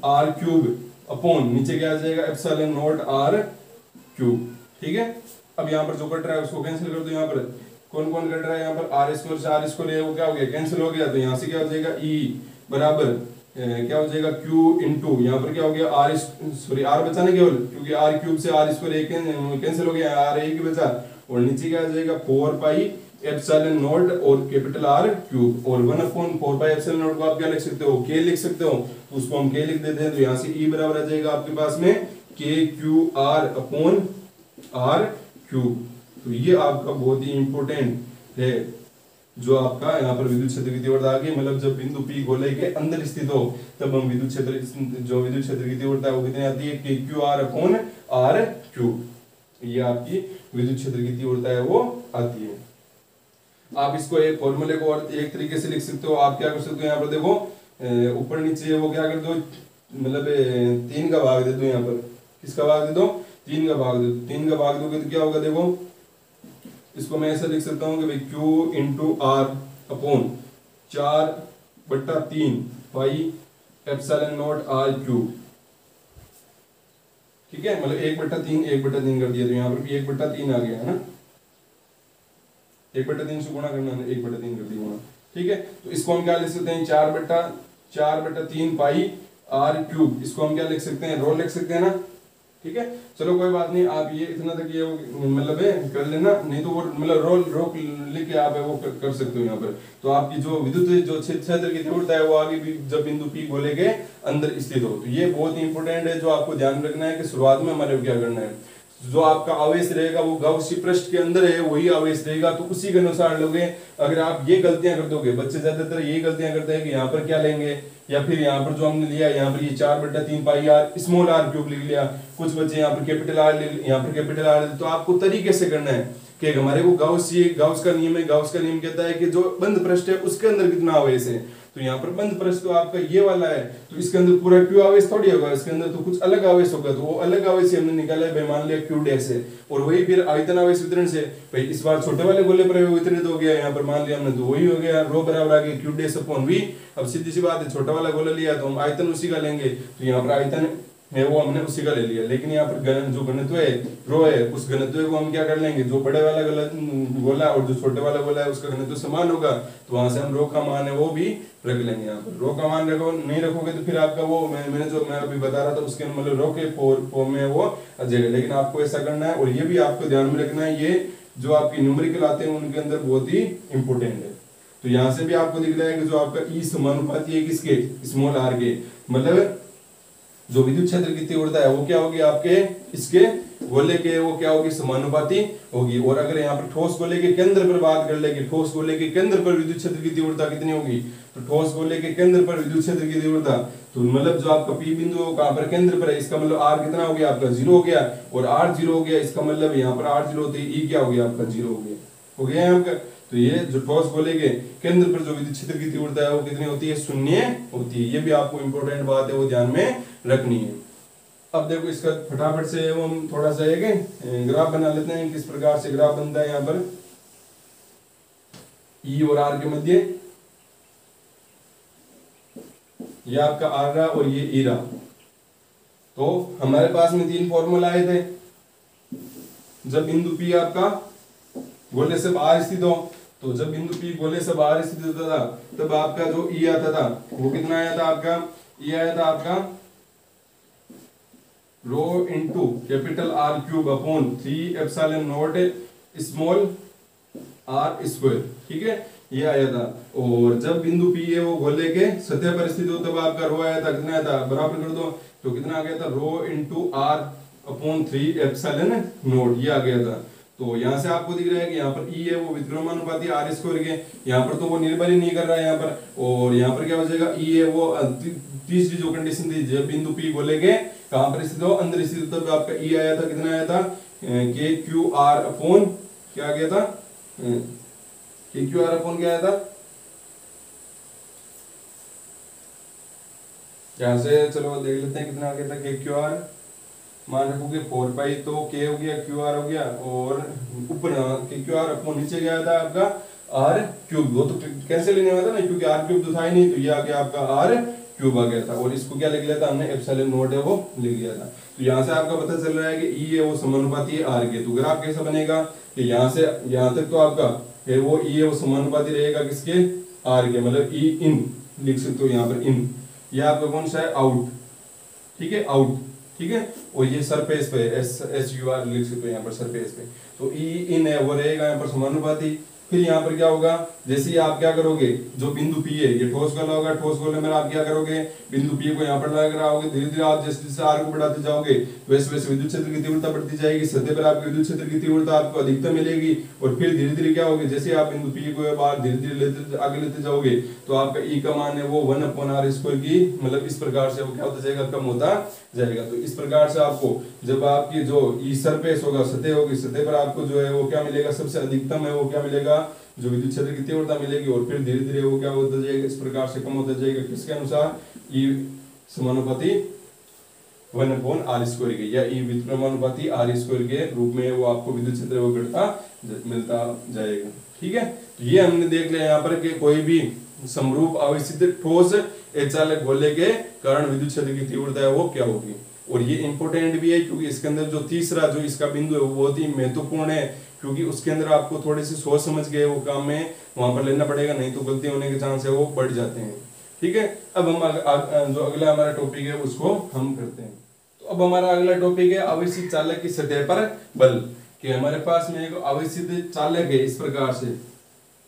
r cube upon नीचे क्या आ जाएगा एप्सिलॉन नॉट r क्यूब, ठीक है। अब यहाँ पर जो कट रहा है उसको कैंसिल कर दो, यहाँ पर कौन कौन कट रहा है, यहाँ पर r स्क्वायर से r स्क्वायर वो क्या हो गया कैंसिल हो गया, तो यहाँ से क्या हो जाएगा e बराबर क्या हो जाएगा q इंटू यहाँ पर क्या हो गया r सॉरी r बचा ना केवल, क्योंकि r क्यूब से r स्क्वायर कैंसिल हो गया, r एक ही बचा, और नीचे क्या आ जाएगा 4 पाई एप्सिलॉन नॉट और कैपिटल R क्यूब, और 1/4 पाई एप्सिलॉन नॉट को आप क्या लिख सकते हो, k लिख सकते हो, तो उसको हम k लिख देते हैं। तो यहाँ से e बराबर आ जाएगा आपके पास में KQR अपॉन R क्यूब। तो ये आपका बहुत ही इंपॉर्टेंट है, जो आपका यहाँ पर विद्युत क्षेत्र की तीव्रता आ गई, मतलब जब बिंदु P गोले के अंदर स्थित हो तब हम विद्युत क्षेत्र की तीव्रता वो कितनी आती है KQR अपॉन R क्यूब, ये आपकी विद्युत क्षेत्र की तीव्रता है वो आती है। आप इसको एक फॉर्मूले को और एक तरीके से लिख सकते हो, आप क्या कर सकते हो, यहाँ पर देखो ऊपर नीचे वो क्या कर दो, मतलब 3 का भाग दे दो, यहाँ पर किसका भाग दे दो 3 का भाग दे दो, 3 का भाग दोगे तो क्या होगा, देखो इसको मैं ऐसा लिख सकता हूँ कि भाई Q into R upon 4/3 pi epsilon naught R cube, ठीक है, मतलब 1/3 कर दिया, तो यहाँ पर भी 1/3 आ गया है ना, 1/3 से गुणा करना है, 1/3 कर दिया, ठीक है। तो इसको हम क्या लिख सकते हैं, 4/3 पाई आर क्यूब, इसको हम क्या लिख सकते हैं, रो लिख सकते हैं ना, ठीक है। चलो कोई बात नहीं, आप ये इतना तक ये मतलब कर लेना, नहीं तो वो मतलब रो लिख के आप वो कर सकते हो यहाँ पर। तो आपकी जो विद्युत जो क्षेत्र की तीव्रता है वो आगे भी जब बिंदु पी गोले के अंदर स्थित हो, तो ये बहुत ही इंपॉर्टेंट है, जो आपको ध्यान रखना है कि शुरुआत में हमारे क्या करना है, जो आपका आवेश रहेगा वो गाउसी पृष्ठ के अंदर है वही आवेश रहेगा, तो उसी के अनुसार लोगे। अगर आप ये गलतियां कर दोगे, बच्चे ज्यादातर यही गलतियां करते हैं कि यहाँ पर क्या लेंगे, या फिर यहाँ पर जो हमने लिया यहाँ पर ये 4/3 pi are small R cube लिख लिया, कुछ बच्चे यहाँ पर कैपिटल आर, यहाँ पर कैपिटल आर, तो आपको तरीके से करना है कि हमारे को गाउस का नियम है, गाउस का नियम कहता है कि जो बंद पृष्ठ है उसके अंदर कितना आवेश है, तो यहाँ पर बंद पृष्ठ तो आपका ये वाला है, तो इसके अंदर पूरा क्यू आवेश थोड़ी होगा, इसके अंदर तो कुछ अलग आवेश होगा, तो वो अलग आवेश हमने निकाला है, मान लिया क्यू डैश है, और वही फिर आयतन आवेश वितरण से भाई इस बार छोटे वाले गोले पर वितरित हो गया, यहाँ पर मान लिया हमने, तो वही हो गया, रो बराबर आ गया क्यू डैश अपॉन वी। अब सीधी सी बात है, छोटा वाला गोला लिया तो हम आयतन उसी का लेंगे, तो यहाँ पर आयतन है वो हमने उसी का ले लिया, लेकिन यहाँ पर जो घनत्व है रो है, उस घनत्व को हम क्या कर लेंगे, जो बड़े वाला गोला और जो छोटे वाला गोला है उसका घनत्व समान होगा, तो वहां से हम रो का मान है वो भी रख लेंगे। यहाँ पर रो का मान नहीं रखोगे तो फिर आपका वो मैंने जो मैं अभी बता रहा था उसके मतलब रो के फॉर्म में वो आ जाएगा, लेकिन आपको ऐसा करना है, और ये भी आपको ध्यान में रखना है, ये जो आपकी न्यूमेरिकल आते हैं उनके अंदर बहुत ही इंपोर्टेंट है। तो यहाँ से भी आपको दिख रहा है कि जो आपका ई समानुपाती है किसके, स्मॉल आर के, मतलब जो विद्युत क्षेत्र की तीव्रता है वो क्या होगी आपके इसके गोले के, वो क्या होगी, समानुपाती होगी। और अगर यहाँ पर ठोस गोले के केंद्र पर बात कर लेंगे, ठोस गोले के केंद्र पर विद्युत क्षेत्र की तीव्रता कितनी होगी, तो ठोस गोले के केंद्र पर विद्युत क्षेत्र की तीव्रता, तो मतलब जो आपका पी बिंदु कहाँ पर केंद्र पर है, इसका मतलब आर कितना हो गया आपका 0 हो गया, और आर 0 हो गया, इसका मतलब यहाँ पर आर 0 होते ई क्या हो गया आपका 0 हो गया आपका। तो ये जो ठोस गोले के केंद्र पर जो विद्युत क्षेत्र की तीव्रता है वो कितनी होती है, 0 होती है। ये भी आपको इंपॉर्टेंट बात है, वो ध्यान में रखनी है। अब देखो इसका फटाफट से हम थोड़ा सा एक ग्राफ बना लेते हैं, किस प्रकार से ग्राफ बनता है यहाँ पर ई और आर के मध्य, ये आपका आर रहा और ये ई रहा। तो हमारे पास में 3 फॉर्मूला आए थे, जब बिंदु पी आपका गोले से बाहर स्थित हो, तो जब बिंदु पी गोले से बाहर स्थित होता था तब आपका जो ई आता था वो कितना आया था, आपका ई आया था आपका rho into capital are cube upon 3 epsilon naught small r square, ठीक है, ये आया था। और जब बिंदु पी है वो गोले के सतह पर स्थित हो तब आपका रो आया था, कितना आया था, बराबर कर दो, तो कितना आ गया था, rho into r upon 3 epsilon naught, ये आ गया था। तो यहाँ से आपको दिख रहा है कि यहाँ पर ई है वो व्युत्क्रमानुपाती आर स्क्वायर के, यहाँ पर तो वो निर्भर ही नहीं कर रहा है यहाँ पर, और यहाँ पर क्या हो जाएगा, ई है वो तीसरी जो कंडीशन थी, जब बिंदु पी बोले के कहां पर स्थित हो, अंदर स्थित, तब आपका ई आया था, कितना आया था, के क्यू आर अपॉन क्या आ गया था, के क्यू आर अपॉन क्या आया था, यहां से चलो देख लेते हैं कितना आ गया था, के क्यू आर मान रखोगे 4 पाई, तो के हो गया क्यू आर हो गया, और ऊपर के क्यू आर अपॉन नीचे गया था आपका आर क्यूब, वो तो कैंसिल नहीं हुआ था ना क्योंकि आर क्यूब तो था ही नहीं, तो ये आ गया आपका आर क्यूब आ गया था, और इसको क्या लिख लिया था हमने, एप्सिलॉन नॉट है वो लिख लिया था। तो यहाँ से आपका पता चल रहा है कि ई है वो समानुपाती है आर के। तो ग्राफ कैसा बनेगा कि यहाँ से यहाँ तक तो आपका है वो ई है वो समानुपाती रहेगा किसके, आर के, मतलब ई इन लिख सकते हो यहाँ पर इन, ये आपका कौन सा है, आउट, ठीक है, आउट, ठीक है, और ये सरफेस पे एस यू आर लिख सकते हो यहाँ पर सरफेस पे, तो ई इन है वो रहेगा यहाँ पर समानुपाती। फिर यहाँ पर क्या होगा, जैसे ही आप क्या करोगे, जो बिंदु पी है ये ठोस गोला होगा, ठोस गोले में आप क्या करोगे, बिंदु पी को यहाँ पर लगा रहोगे, धीरे धीरे आप जैसे जैसे आर को बढ़ाते जाओगे वैसे वैसे विद्युत क्षेत्र की तीव्रता बढ़ती जाएगी, सतह पर आपकी विद्युत क्षेत्र की तीव्रता आपको अधिकतम मिलेगी, और फिर धीरे धीरे क्या होगी, जैसे आप बिंदु पी को बाहर धीरे धीरे आगे लेते जाओगे तो आपका ई का मान है वो 1/r स्क्वायर की, मतलब इस प्रकार से वो क्या होता जाएगा, कम होता जाएगा। तो इस प्रकार से आपको जब आपकी जो ई सरफेस होगा, सतह होगी, सतह पर आपको जो है वो क्या मिलेगा, सबसे अधिकतम है वो क्या मिलेगा, जो विद्युत क्षेत्र की तीव्रता मिलेगी, और फिर धीरे धीरे वो क्या होता जाएगा, इस प्रकार से कम होता जाएगा, किसके अनुसार, ई समानुपाती 1/r स्क्वायर के, या ई व्युत्क्रमानुपाती आर स्क्वायर के रूप में वो आपको विद्युत क्षेत्र वो घटता मिलता जाएगा, ठीक है। तो ये हमने देख लिया यहाँ पर कि कोई भी समरूप आवेशित ठोस अचालक गोले के कारण विद्युत क्षेत्र की तीव्रता है वो क्या होगी। और ये इंपॉर्टेंट भी है क्योंकि इसके अंदर जो तीसरा जो इसका बिंदु है वो बहुत ही महत्वपूर्ण है, क्योंकि उसके अंदर आपको थोड़ी सी सोच समझ के वो काम में वहां पर लेना पड़ेगा, नहीं तो गलती होने के चांस है वो बढ़ जाते हैं। ठीक है, अब हम जो अगला हमारा टॉपिक है उसको हम करते हैं। तो अब हमारा अगला टॉपिक है आवेशित चालक की सतह पर बल। कि हमारे पास में एक आवेशित चालक है इस प्रकार से,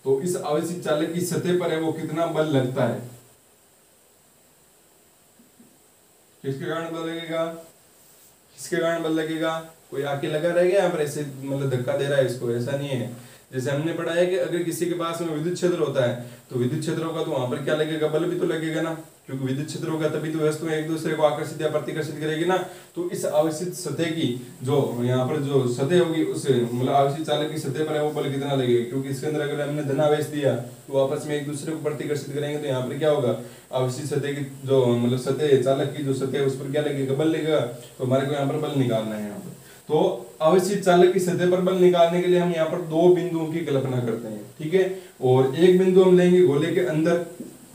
तो इस आवेशित चालक की सतह पर है वो कितना बल लगता है, किसके कारण बल लगेगा, किसके कारण बल लगेगा। कोई आके लगा रहेगा यहाँ पर ऐसे मतलब धक्का दे रहा है इसको, ऐसा नहीं है। जैसे हमने पढ़ा है कि अगर किसी के पास में विद्युत क्षेत्र होता है तो विद्युत क्षेत्र होगा तो वहां पर क्या लगेगा, बल भी तो लगेगा ना, क्योंकि विद्युत क्षेत्र होगा तभी तो वस्तुएं एक दूसरे को आकर्षित या प्रतिकर्षित करेगी ना। तो इस आवेशित सतह की जो यहाँ पर जो सतह होगी उस मतलब आवेशित चालक की सतह पर है वो बल कितना लगेगा, क्योंकि इसके अंदर अगर हमने धनावेश दिया तो आपस में एक दूसरे को प्रतिकर्षित करेंगे, तो यहाँ पर क्या होगा, आवेशित सतह की जो मतलब सतह चालक की जो सतह है उस पर क्या लगेगा, बल लगेगा। तो हमारे को यहाँ पर बल निकालना है। यहाँ पर तो आवेशित चालक की सतह पर बल निकालने के लिए हम यहाँ पर दो बिंदुओं की कल्पना करते हैं। ठीक है, और एक बिंदु हम लेंगे गोले के अंदर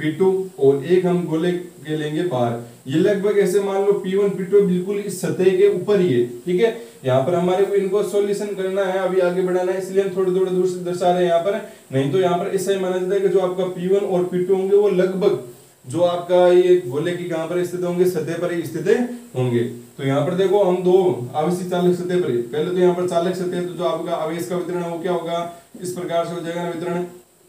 P2 और एक हम गोले के लेंगे बाहर। ये लगभग ऐसे मान लो P1 P2 बिल्कुल इस सतह के ऊपर ही है। ठीक है, यहाँ पर हमारे को इनको सॉल्यूशन करना है, अभी आगे बढ़ाना है, इसलिए हम थोड़े थोड़े दूर से दर्शा रहे हैं यहाँ पर। नहीं तो यहाँ पर ऐसा ही माना जाता है कि जो आपका P1 और P2 होंगे वो लगभग जो आपका ये गोले की कहां पर स्थित होंगे, सतह पर ही स्थित होंगे। तो यहाँ पर देखो हम दो आवेशित चालक सतह पर, पहले तो यहाँ पर चालक सतह, तो जो आपका आवेश का वितरण है वो क्या होगा, इस प्रकार से हो जाएगा ना वितरण,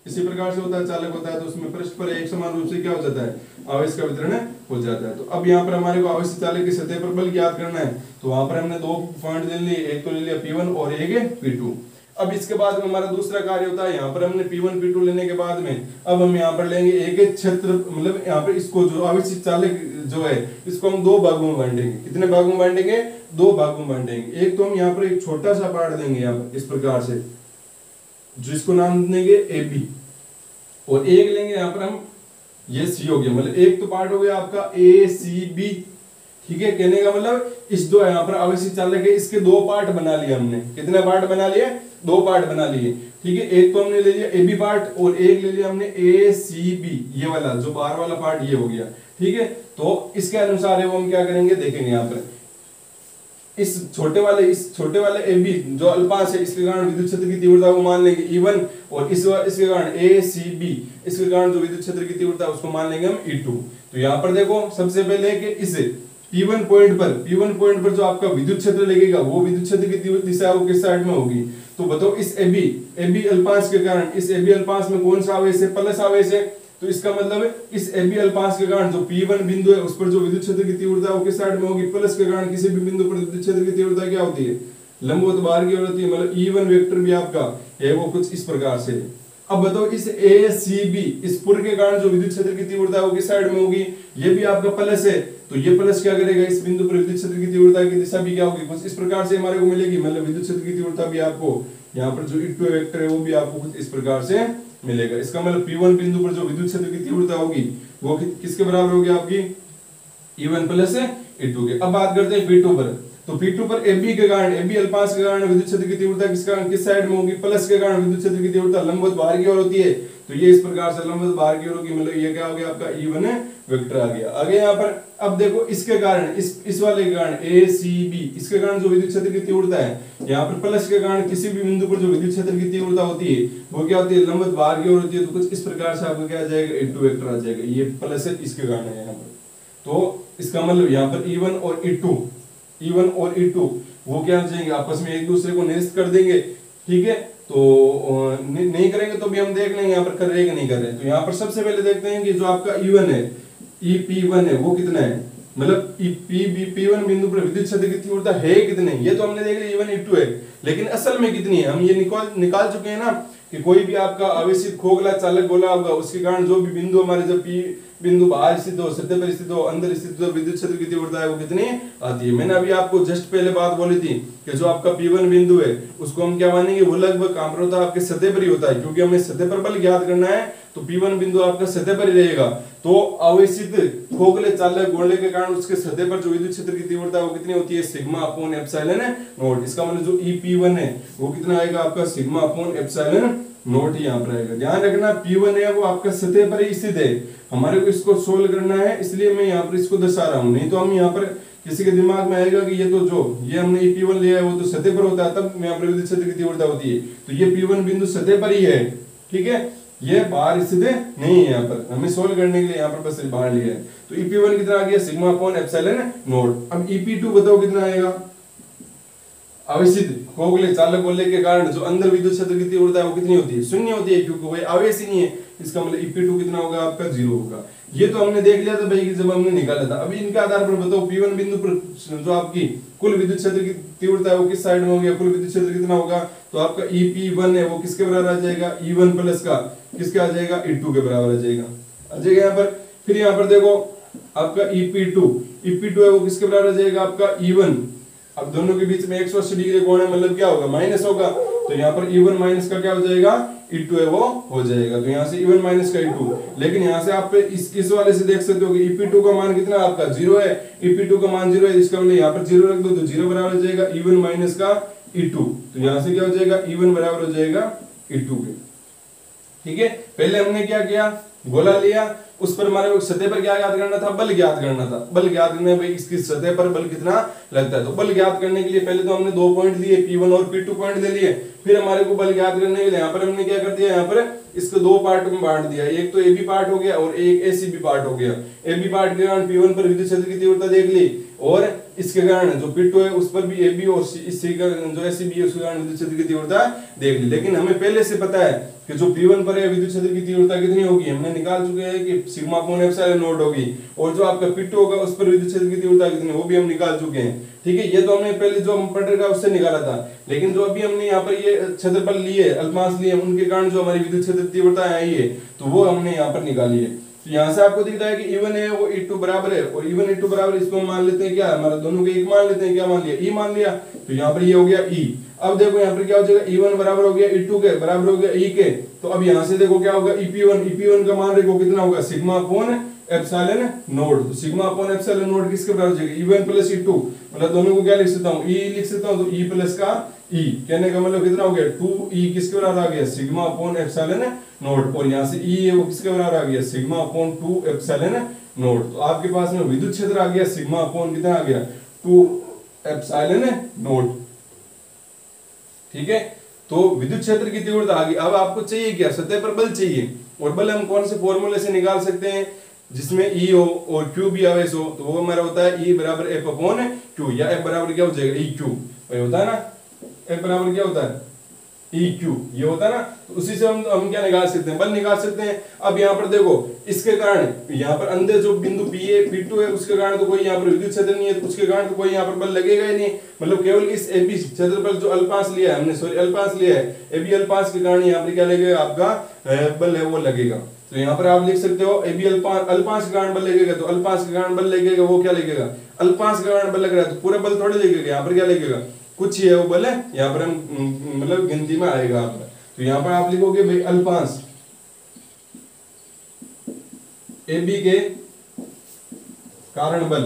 इसी प्रकार से होता है। चालक होता है तो उसमें पृष्ठ पर एक समान रूप से क्या हो जाता है, आवेश का वितरण हो जाता है। तो अब यहाँ पर हमारे को आवेशित चालक की सतह पर बल ज्ञात करना है, तो वहां पर हमने दो पॉइंट ले लिए, एक तो ले लिया P1 और एक P2। अब इसके बाद में हमारा दूसरा कार्य होता है, यहाँ पर हमने P1 P2 लेने के बाद में अब हम यहाँ पर लेंगे एक क्षेत्र, मतलब यहाँ पर इसको जो आवेशित चालक जो है इसको हम दो भागों में बांटेंगे। कितने भागों में बांटेंगे, दो भागों में बांटेंगे। एक तो हम यहाँ पर एक छोटा सा पार्ट देंगे यहाँ पर इस प्रकार से, जिसको नाम देंगे AB, और एक लेंगे यहाँ पर हम ये C हो गया, मतलब एक तो पार्ट हो गया आपका ACB। ठीक है, कहने का मतलब इस दो यहाँ पर आवेशित चालक है इसके दो पार्ट बना लिए हमने। कितने पार्ट बना लिए, दो पार्ट बना लिए। ठीक है, एक तो हमने ले लिया AB पार्ट और एक ले लिया हमने ACB, ये वाला जो बाहर वाला पार्ट ये हो गया। ठीक है, तो इसके अनुसार है वो हम क्या करेंगे, देखेंगे यहाँ पर इस छोटे वाले AB जो अल्पांश है इसके कारण विद्युत क्षेत्र की तीव्रता को मान लेंगे E1, और इसके कारण ACB इसके कारण जो विद्युत क्षेत्र की तीव्रता है उसको मान लेंगे हम E2। तो यहाँ पर देखो सबसे पहले कि इस P1 पॉइंट पर जो आपका विद्युत क्षेत्र लगेगा वो विद्युत क्षेत्र की दिशा वो किस साइड में होगी। तो बताओ इस AB अल्पांश के कारण, इस AB अल्पांश में कौन सा आवेश है, प्लस आवेश है। तो इसका मतलब है इस AB अल्पांश के कारण जो P1 बिंदु है उस पर जो विद्युत क्षेत्र की तीव्रता वो किस साइड में होगी, प्लस के कारण किसी भी बिंदु पर विद्युत क्षेत्र की तीव्रता क्या होती है, लंबवत बाहर की ओर होती है। मतलब E1 वेक्टर भी आपका है वो कुछ इस प्रकार से। अब बताओ इस ACB इस पुर के कारण जो विद्युत क्षेत्र की तीव्रता है वो किस साइड में होगी, ये भी आपका प्लस है। तो ये प्लस क्या करेगा, इस बिंदु पर विद्युत क्षेत्र की तीव्रता की दिशा भी क्या होगी, कुछ इस प्रकार से हमारे को मिलेगी। मतलब विद्युत क्षेत्र की तीव्रता भी आपको यहाँ पर जो E2 वेक्टर है वो भी आपको कुछ इस प्रकार से मिलेगा। इसका मतलब P1 बिंदु पर जो विद्युत क्षेत्र की तीव्रता होगी वो किसके बराबर होगी, आपकी E1 प्लस E2 के। अब बात करते हैं P2 पर। तो P2 पर AB के कारण, AB अल्पांश के कारण विद्युत क्षेत्र की तीव्रता किस साइड में होगी, प्लस के कारण विद्युत क्षेत्र की तीव्रता लंबवत बाहर की ओर होती है। तो ये इस प्रकार से लंबवत बाहर की ओर होगी, मतलब ये क्या हो गया आपका E1 वेक्टर आ गया। आगे यहाँ पर अब देखो इसके कारण, इस वाले के कारण ACB इसके कारण जो विद्युत क्षेत्र की तीव्रता है, यहाँ पर प्लस के कारण किसी भी बिंदु पर जो विद्युत क्षेत्र की तीव्रता होती है वो क्या होती है, लंबवत बाहर की ओर होती है। तो कुछ इस प्रकार से आपको क्या आ जाएगा, E2 वेक्टर आ जाएगा। ये प्लस है इसके कारण है यहाँ पर। तो इसका मतलब यहाँ पर E1 और E2 वो क्या हो जाएंगे, आपस में एक दूसरे को निरस्त कर देंगे। ठीक है, तो नहीं करेंगे तो भी हम देख लेंगे यहाँ पर कर रहे हैं कि नहीं कर रहे। तो यहाँ पर सबसे पहले देखते हैं कि जो आपका E1 है, EP1 है वो कितना है, मतलब P1 बिंदु पर विद्युत क्षेत्र की तीव्रता है कितने, ये तो हमने देख लिया E1 E2 है, लेकिन असल में कितनी है हम ये निकाल चुके हैं ना कि कोई भी आपका आवेशित खोखला चालक गोला होगा उसके कारण जो भी बिंदु हमारे जब P बिंदु बाहर स्थित हो, सतह पर स्थित हो, अंदर स्थित हो, विद्युत क्षेत्र की तीव्रता है वो कितनी आती है। मैंने अभी आपको जस्ट पहले बात बोली थी कि जो आपका P1 बिंदु है उसको हम क्या मानेंगे, वो लगभग कहां पर होता है, आपके सतह पर ही होता है, क्योंकि हमें सतह पर बल ज्ञात करना है। तो P1 बिंदु आपका सतह पर ही रहेगा। तो आवेशित खोखले चालक गोले के कारण उसके सतह पर जो विद्युत क्षेत्र की तीव्रता है वो कितनी होती है, सिग्मा अपॉन एप्सिलॉन नॉट। इसका मतलब जो EP1 है वो कितना आएगा आपका, सिग्मा अपॉन एप्सिलॉन नोट यहाँ पर आएगा। ध्यान रखना P1 है वो आपका सतह पर ही स्थित है, हमारे को इसको सोल्व करना है, इसलिए मैं यहाँ पर इसको दर्शा रहा हूँ। नहीं तो हम यहाँ पर किसी के दिमाग में आएगा कि ये तो जो ये हमने P1 लिया है वो तो सतह पर होता है, तब यहाँ पर विद्युत क्षेत्र की तीव्रता होती है। तो ये P1 बिंदु सतह पर ही है, ठीक है, ये बाहर स्थित नहीं है, यहाँ पर हमें सोल्व करने के लिए यहाँ पर बस बाहर लिया है। तो EP1 कितना आ गया, सिग्मा अपॉन एप्सिलॉन नोट। अब EP2 बताओ कितना आएगा। आवेशित कोगले चालक गोले के कारण जो अंदर विद्युत क्षेत्र की तीव्रता है वो कितनी होती है, शून्य होती है, क्योंकि भाई आवेश ही नहीं है, इसका मतलब EP2 कितना होगा आपका 0 होगा। ये तो हमने देख लिया था भाई कि जब हमने निकाला था। अभी इनके आधार पर बताओ P1 बिंदु पर जो आपकी कुल विद्युत क्षेत्र की तीव्रता है वो किस साइड में होगी, कुल विद्युत क्षेत्र कितना होगा, तो आपका EP1 है वो किसके बराबर आ जाएगा, E1 प्लस का किसके आ जाएगा, E2 के बराबर आ जाएगा यहाँ पर। फिर यहाँ पर देखो आपका EP2 है वो किसके बराबर आ जाएगा, आपका E1। अब दोनों के बीच में 180 डिग्री कोण है, मतलब क्या होगा, माइनस होगा, तो यहाँ पर E1 माइनस का क्या हो जाएगा, E2 है वो हो जाएगा। तो यहाँ से E1 माइनस का E2, लेकिन यहाँ से आप इस वाले से देख सकते हो कि EP2 का मान कितना आपका 0 है, EP2 का मान 0 है, इसका मतलब यहाँ पर 0 रख दो तो 0 बराबर हो जाएगा E1 माइनस का E2। तो यहाँ से क्या हो जाएगा, E1 बराबर हो जाएगा E2 के। ठीक है, पहले हमने क्या किया, गोला लिया, उस पर हमारे सतह पर क्या ज्ञात करना था, बल ज्ञात करना था। बल ज्ञात करने भाई इसकी सतह पर बल कितना लगता है, तो बल ज्ञात करने के लिए पहले तो हमने 2 पॉइंट दिए, P1 और P2 पॉइंट दे लिए। फिर हमारे को बल ज्ञात करने के लिए यहाँ पर हमने क्या कर दिया, यहाँ पर इसको 2 पार्ट में बांट दिया, एक तो AB पार्ट हो गया और एक ACB पार्ट हो गया। AB पार्ट के कारण P1 पर विद्युत क्षेत्र की तीव्रता देख ली, और इसके कारण जो P2 है उस पर भी AB और C का जो ACB है उसके कारण विद्युत क्षेत्र की तीव्रता देख ली। लेकिन हमें पहले से पता है कि जो P1 पर है विद्युत क्षेत्र की तीव्रता कितनी होगी, हमने निकाल चुके हैं कि सिग्मा अपॉन एप्सिलॉन नोट होगी, और जो आपका P2 होगा उस पर विद्युत क्षेत्र की तीव्रता कितनी वो भी हम निकाल चुके हैं। ठीक है, ये तो हमने पहले जो हम पढ़ रखा उससे निकाला था, लेकिन जो अभी हमने यहाँ पर ये क्षेत्रफल लिए, अल्पमास लिए, उनके कारण जो हमारी विद्युत क्षेत्र तीव्रता आई है तो वो हमने यहाँ पर निकाली है। तो यहाँ से आपको दिख रहा है कि E1 है वो E2 बराबर है, और E1 E2 बराबर, इसको हम मान लेते हैं क्या, हमारा दोनों को एक मान लेते हैं, क्या मान लिया, E मान लिया। तो यहाँ पर ये हो गया E। अब देखो यहाँ पर क्या हो जाएगा, E1 बराबर हो गया E2 के, बराबर हो गया E के। तो अब यहाँ से देखो क्या होगा, EP1 का मान देखो कितना होगा, सिग्मा अपॉन एप्सिलॉन नोट। तो सिग्मा अपॉन एप्सिलॉन नोट किसके बराबर हो जाएगा, E1 प्लस E2, मतलब दोनों को क्या लिख सकता हूँ, E लिख सकता हूँ, तो E प्लस का E, कहने का मतलब कितना हो गया, 2E किसके बराबर आ गया, सिग्मा अपॉन एप्सिलॉन नोट। और यहाँ से E है वो किसके बराबर आ गया, सिग्मा अपॉन 2 एप्सिलॉन नोट। तो आपके पास में विद्युत क्षेत्र आ गया सिग्मा अपॉन कितना आ गया, 2 एप्सिलॉन नोट। ठीक है, तो विद्युत क्षेत्र की तीव्रता आ गई। अब आपको चाहिए क्या, सतह पर बल चाहिए, और बल हम कौन से फॉर्मूले से निकाल सकते हैं, जिसमें E हो और Q भी आवेश हो, तो वो हमारा होता है E बराबर F अपॉन Q, या F बराबर क्या हो जाएगा, EQ होता है ना, F बराबर क्या होता है, EQ, ये होता है ना। तो उसी से हम क्या निकाल सकते हैं, बल निकाल सकते हैं। अब यहाँ पर देखो इसके कारण यहाँ पर अंदर जो बिंदु P2 है उसके कारण तो कोई यहाँ पर विद्युत क्षेत्र नहीं है, तो उसके कारण तो कोई यहाँ पर बल लगेगा ही नहीं, मतलब केवल इस AB क्षेत्रफल जो अल्पांश लिया है हमने, सॉरी अल्पांश लिया है, AB अल्पांश के कारण यहाँ पर क्या लगेगा, आपका बल है वो लगेगा। तो यहाँ पर आप लिख सकते हो AB अल्पांश के कारण बल लगेगा, तो अल्पांश के कारण बल लगेगा वो क्या लगेगा, अल्पांश के कारण बल लग रहा है, तो पूरा बल थोड़े लगेगा, यहाँ पर क्या लगेगा, कुछ ही है वो बल है, यहाँ पर हम मतलब गिनती में आएगा आपका। तो यहाँ पर आप लिखोगे भाई अल्पांश AB के कारण बल,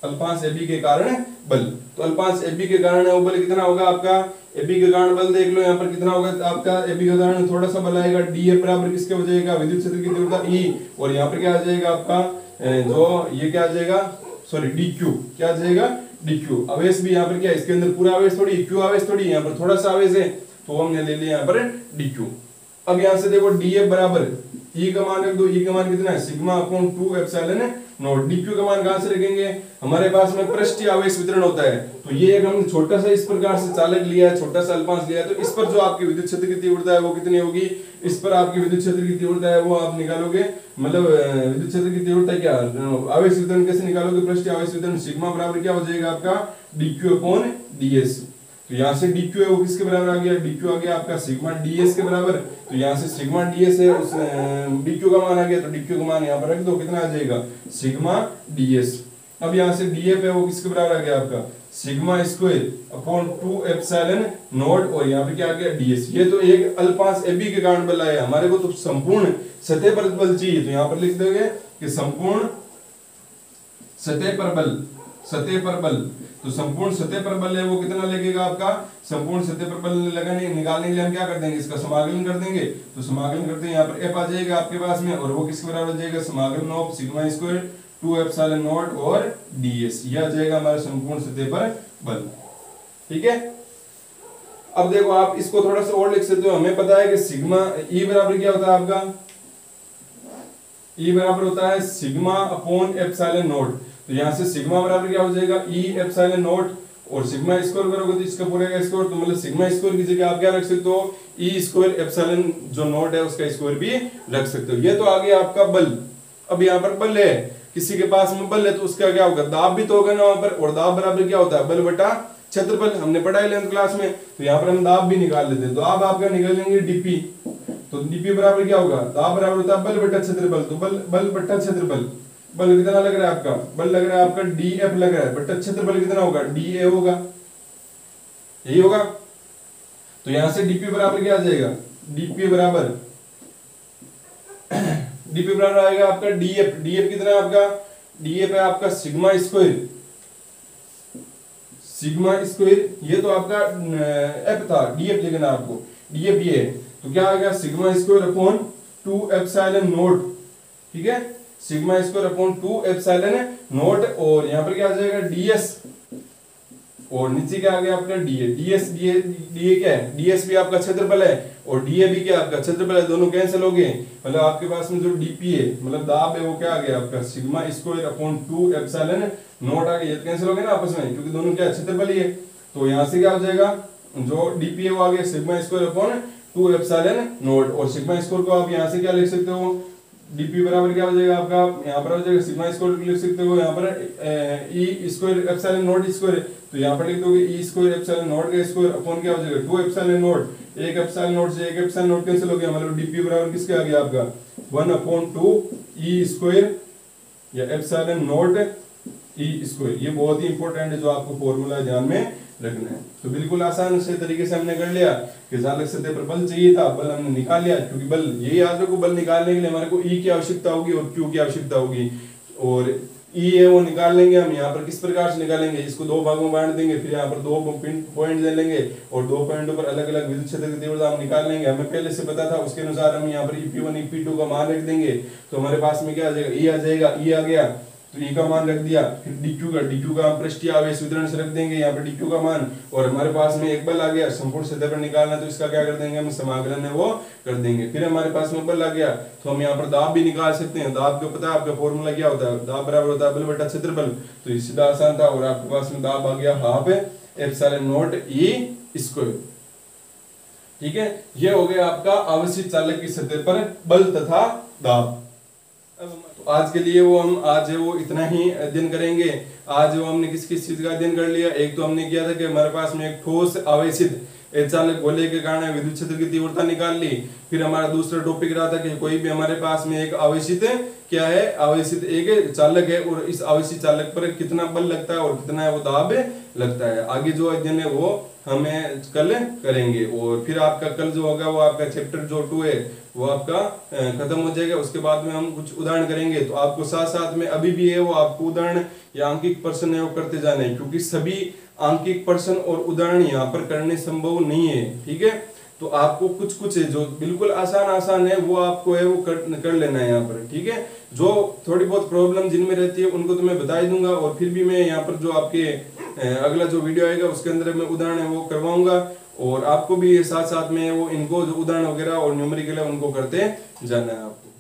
अल्पांश AB के कारण बल, तो अल्पांश AB के कारण है वो बल कितना होगा आपका, AB के कारण बल देख लो यहाँ पर कितना होगा आपका, AB के कारण थोड़ा सा बल आएगा, DF बराबर किसके हो जाएगा, विद्युत क्षेत्र की तीव्रता E, और यहाँ पर क्या आ जाएगा आपका जो ये क्या आ जाएगा, सॉरी DQ, क्या आ जाएगा DQ। आवेश भी यहाँ पर क्या है, इसके अंदर पूरा आवेश थोड़ी, Q आवेश थोड़ी, यहाँ पर थोड़ा सा आवेश है, तो हमने ले लिया यहाँ पर DQ। अब यहाँ से देखो DF बराबर E का मान रख दो, E का मान कितना है, sigma upon 2 epsilon note. DQ का मान कहां से रखेंगे, हमारे पास में पृष्ठीय आवेश वितरण होता है, तो ये एक हमने छोटा सा इस प्रकार से चालक लिया है, छोटा सा अल्पांश लिया है, तो इस पर जो आपकी विद्युत क्षेत्र की तीव्रता है वो कितनी होगी, इस पर आपकी विद्युत क्षेत्र की तीव्रता है वो आप निकालोगे, मतलब विद्युत क्षेत्र की तीव्रता क्या, आवेश वितरण कैसे निकालोगे, पृष्ठीय आवेश वितरण सिग्मा बराबर क्या हो जाएगा आपका DQ अपॉन DS। तो यहाँ से DQ है वो किसके बराबर आ गया, DQ आ गया आपका सिग्मा DS के बराबर। तो यहाँ से सिग्मा DS है, उस DQ का मान आ गया, तो DQ का मान यहाँ पर रख दो, कितना आ जाएगा, सिग्मा DS। अब यहाँ से DF है वो किसके बराबर आ गया आपका, sigma square upon 2 epsilon note, और यहाँ पे क्या आ गया DS। ये तो एक अल्पांश AB के कारण बल आया, हमारे को तो संपूर्ण सतह पर बल चाहिए, तो यहाँ पर लिख दोगे कि संपूर्ण सतह पर बल सतह पर बल, तो संपूर्ण सतह पर बल है वो कितना लगेगा आपका, संपूर्ण सतह पर बल लगाने निकालने के लिए हम क्या कर देंगे, इसका समाकलन कर देंगे। तो समाकलन करते हैं, यहाँ पर एफ आ जाएगा आपके पास में, और वो किसके बराबर आ जाएगा, समाकलन of sigma square 2 epsilon naught और ds, ये आ जाएगा हमारा संपूर्ण सतह पर बल। ठीक है, अब देखो आप इसको थोड़ा सा और लिख सकते हो। हमें पता है कि सिग्मा ई बराबर क्या होता है आपका, ई बराबर होता है सिग्मा अपॉन एप्सिलॉन नॉट। तो यहां से सिग्मा बराबर क्या हो जाएगा, ई एप्सिलॉन नॉट, और सिग्मा स्क्वायर करोगे तो इसका पूरा का स्क्वायर, तो मतलब सिग्मा स्क्वायर की जगह आप क्या रख सकते हो, ई स्क्वायर एप्सिलॉन जो नॉट है उसका स्क्वायर भी रख सकते हो। ये तो आ गया आपका बल। अब यहाँ पर बल है, किसी के पास में बल है तो उसका क्या होगा, दाब भी तो होगा ना वहां पर, और दाब बराबर क्या होता है, बल बटा क्षेत्रफल, हमने पढ़ा है 11th क्लास में। तो यहाँ पर हम दाब भी निकाल लेते हैं, तो दाब आपका निकाल लेंगे डीपी, तो डीपी बराबर क्या होगा, दाब बराबर होता है बल बटा क्षेत्रफल, तो बल बटा क्षेत्रफल, बल कितना लग रहा है आपका, बल लग रहा है आपका डीएफ लग रहा है, बटा क्षेत्रफल कितना होगा, डीए होगा, यही होगा। तो यहां से डीपी बराबर क्या आ जाएगा, डीपी बराबर डीपी बराबर आएगा आपका डीएफ, डीएफ कितना है आपका, डीएफ है आपका सिग्मा स्क्वायर, सिग्मा स्क्वायर, ये तो आपका एफ था, डीएफ लिखना आपको, डीएफ ये है, तो क्या आएगा sigma square upon 2 epsilon not. ठीक है, sigma square upon 2 epsilon naught, और यहां पर क्या आ जाएगा डीएस, और नीचे क्या आ गया आपका डीए, डीएस डीए क्या है, डीएस भी आपका क्षेत्रफल है और डीए भी क्या आपका क्षेत्रफल है, दोनों कैंसिल हो गए, मतलब आपके पास में जो डीपी है मतलब दाब है वो क्या आ गया आपका sigma square upon 2 epsilon naught आ गया, कैंसिल हो गए ना आपस में, क्योंकि दोनों क्या क्षेत्रफल ही है। तो यहाँ से क्या हो जाएगा, जो डीपी है वो आ गया sigma square upon 2 epsilon naught, और सिग्मा स्क्वायर को आप यहाँ से क्या लिख सकते हो, डीपी बराबर क्या हो जाएगा आपका, यहाँ पर हो जाएगा सिग्मा स्क्वायर लिख सकते हो, यहाँ पर E square epsilon not square, तो यहाँ पर लिख दोगे ई स्क्वायर एप्सिलॉन नॉट का स्क्वायर अपॉन क्या हो जाएगा 2 एप्सिलॉन नॉट, एक एप्सिलॉन नॉट से एक एप्सिलॉन नॉट कैंसिल हो गया, मतलब डीपी बराबर किसके आ गया आपका 1/2 ई स्क्वायर या एप्सिलॉन नॉट ई स्क्वायर। ये बहुत ही इंपॉर्टेंट है, जो आपको फॉर्मूला ध्यान में रखना है। तो बिल्कुल आसान से तरीके से हमने कर लिया कि चालक सतह पर बल चाहिए था, बल हमने निकाल लिया, क्योंकि बल यही याद रखो, बल निकालने के लिए हमारे को ई की आवश्यकता होगी और क्यू की आवश्यकता होगी, और ई है वो निकाल लेंगे हम। यहाँ पर किस प्रकार से निकालेंगे, इसको दो भागों में बांट देंगे, फिर यहाँ पर दो पॉइंट दे लेंगे और दो पॉइंटों पर अलग अलग विद्युत क्षेत्र की तीव्रता हम निकाल लेंगे। हमें पहले से पता था, उसके अनुसार हम यहाँ पर EP1 EP2 का मान रख देंगे, तो हमारे पास में क्या आ जाएगा, ई आ जाएगा, ई आ गया तो ई का मान रख दिया, फिर DQ का हम पृष्ठीय आवेश वितरण से रख देंगे यहाँ पर DQ का मान, और हमारे पास में एक बल आ गया संपूर्ण सतह पर निकालना, तो इसका क्या कर देंगे हम, समाकलन है वो कर देंगे। फिर हमारे पास में बल आ गया, तो हम यहाँ पर दाब भी निकाल सकते हैं। दाब को पता है आपका फॉर्मूला क्या होता है, दाब बराबर होता है बल बटा क्षेत्रफल, तो ये सीधा आसान था, और आपके पास में दाब आ गया half epsilon not E square. ठीक है, ये हो गया आपका आवेशित चालक की सतह पर बल तथा दाब। तो आज के लिए वो हम आज है वो इतना ही अध्ययन करेंगे। आज वो हमने किस किस चीज का अध्ययन कर लिया, एक तो हमने किया था कि हमारे पास में एक ठोस आवेशित चालक गोले के कारण विद्युत क्षेत्र की तीव्रता निकाल ली। फिर हमारा दूसरा टॉपिक रहा था कि कोई भी हमारे पास में एक आवेशित क्या है, आवेशित एक चालक है, और इस आवेशित चालक पर कितना बल लगता है और कितना है वो दाब लगता है। आगे जो अध्ययन है वो हमें कल करेंगे, और फिर आपका कल जो होगा वो आपका चैप्टर जो 2 है वो आपका खत्म हो जाएगा। उसके बाद में हम कुछ उदाहरण करेंगे, तो आपको साथ साथ में अभी भी है वो आपको उदाहरण या आंकिक प्रश्न है वो करते जाना है, क्योंकि सभी आंकिक प्रश्न और उदाहरण यहाँ पर करने संभव नहीं है। ठीक है, तो आपको कुछ कुछ है जो बिल्कुल आसान है वो आपको है वो कर लेना है यहाँ पर। ठीक है, जो थोड़ी बहुत प्रॉब्लम जिनमें रहती है उनको तो मैं बता ही दूंगा, और फिर भी मैं यहाँ पर जो आपके अगला जो वीडियो आएगा उसके अंदर मैं उदाहरण है वो करवाऊंगा, और आपको भी साथ साथ में वो इनको जो उदाहरण वगैरह और न्यूमेरिकल है उनको करते जाना है आपको।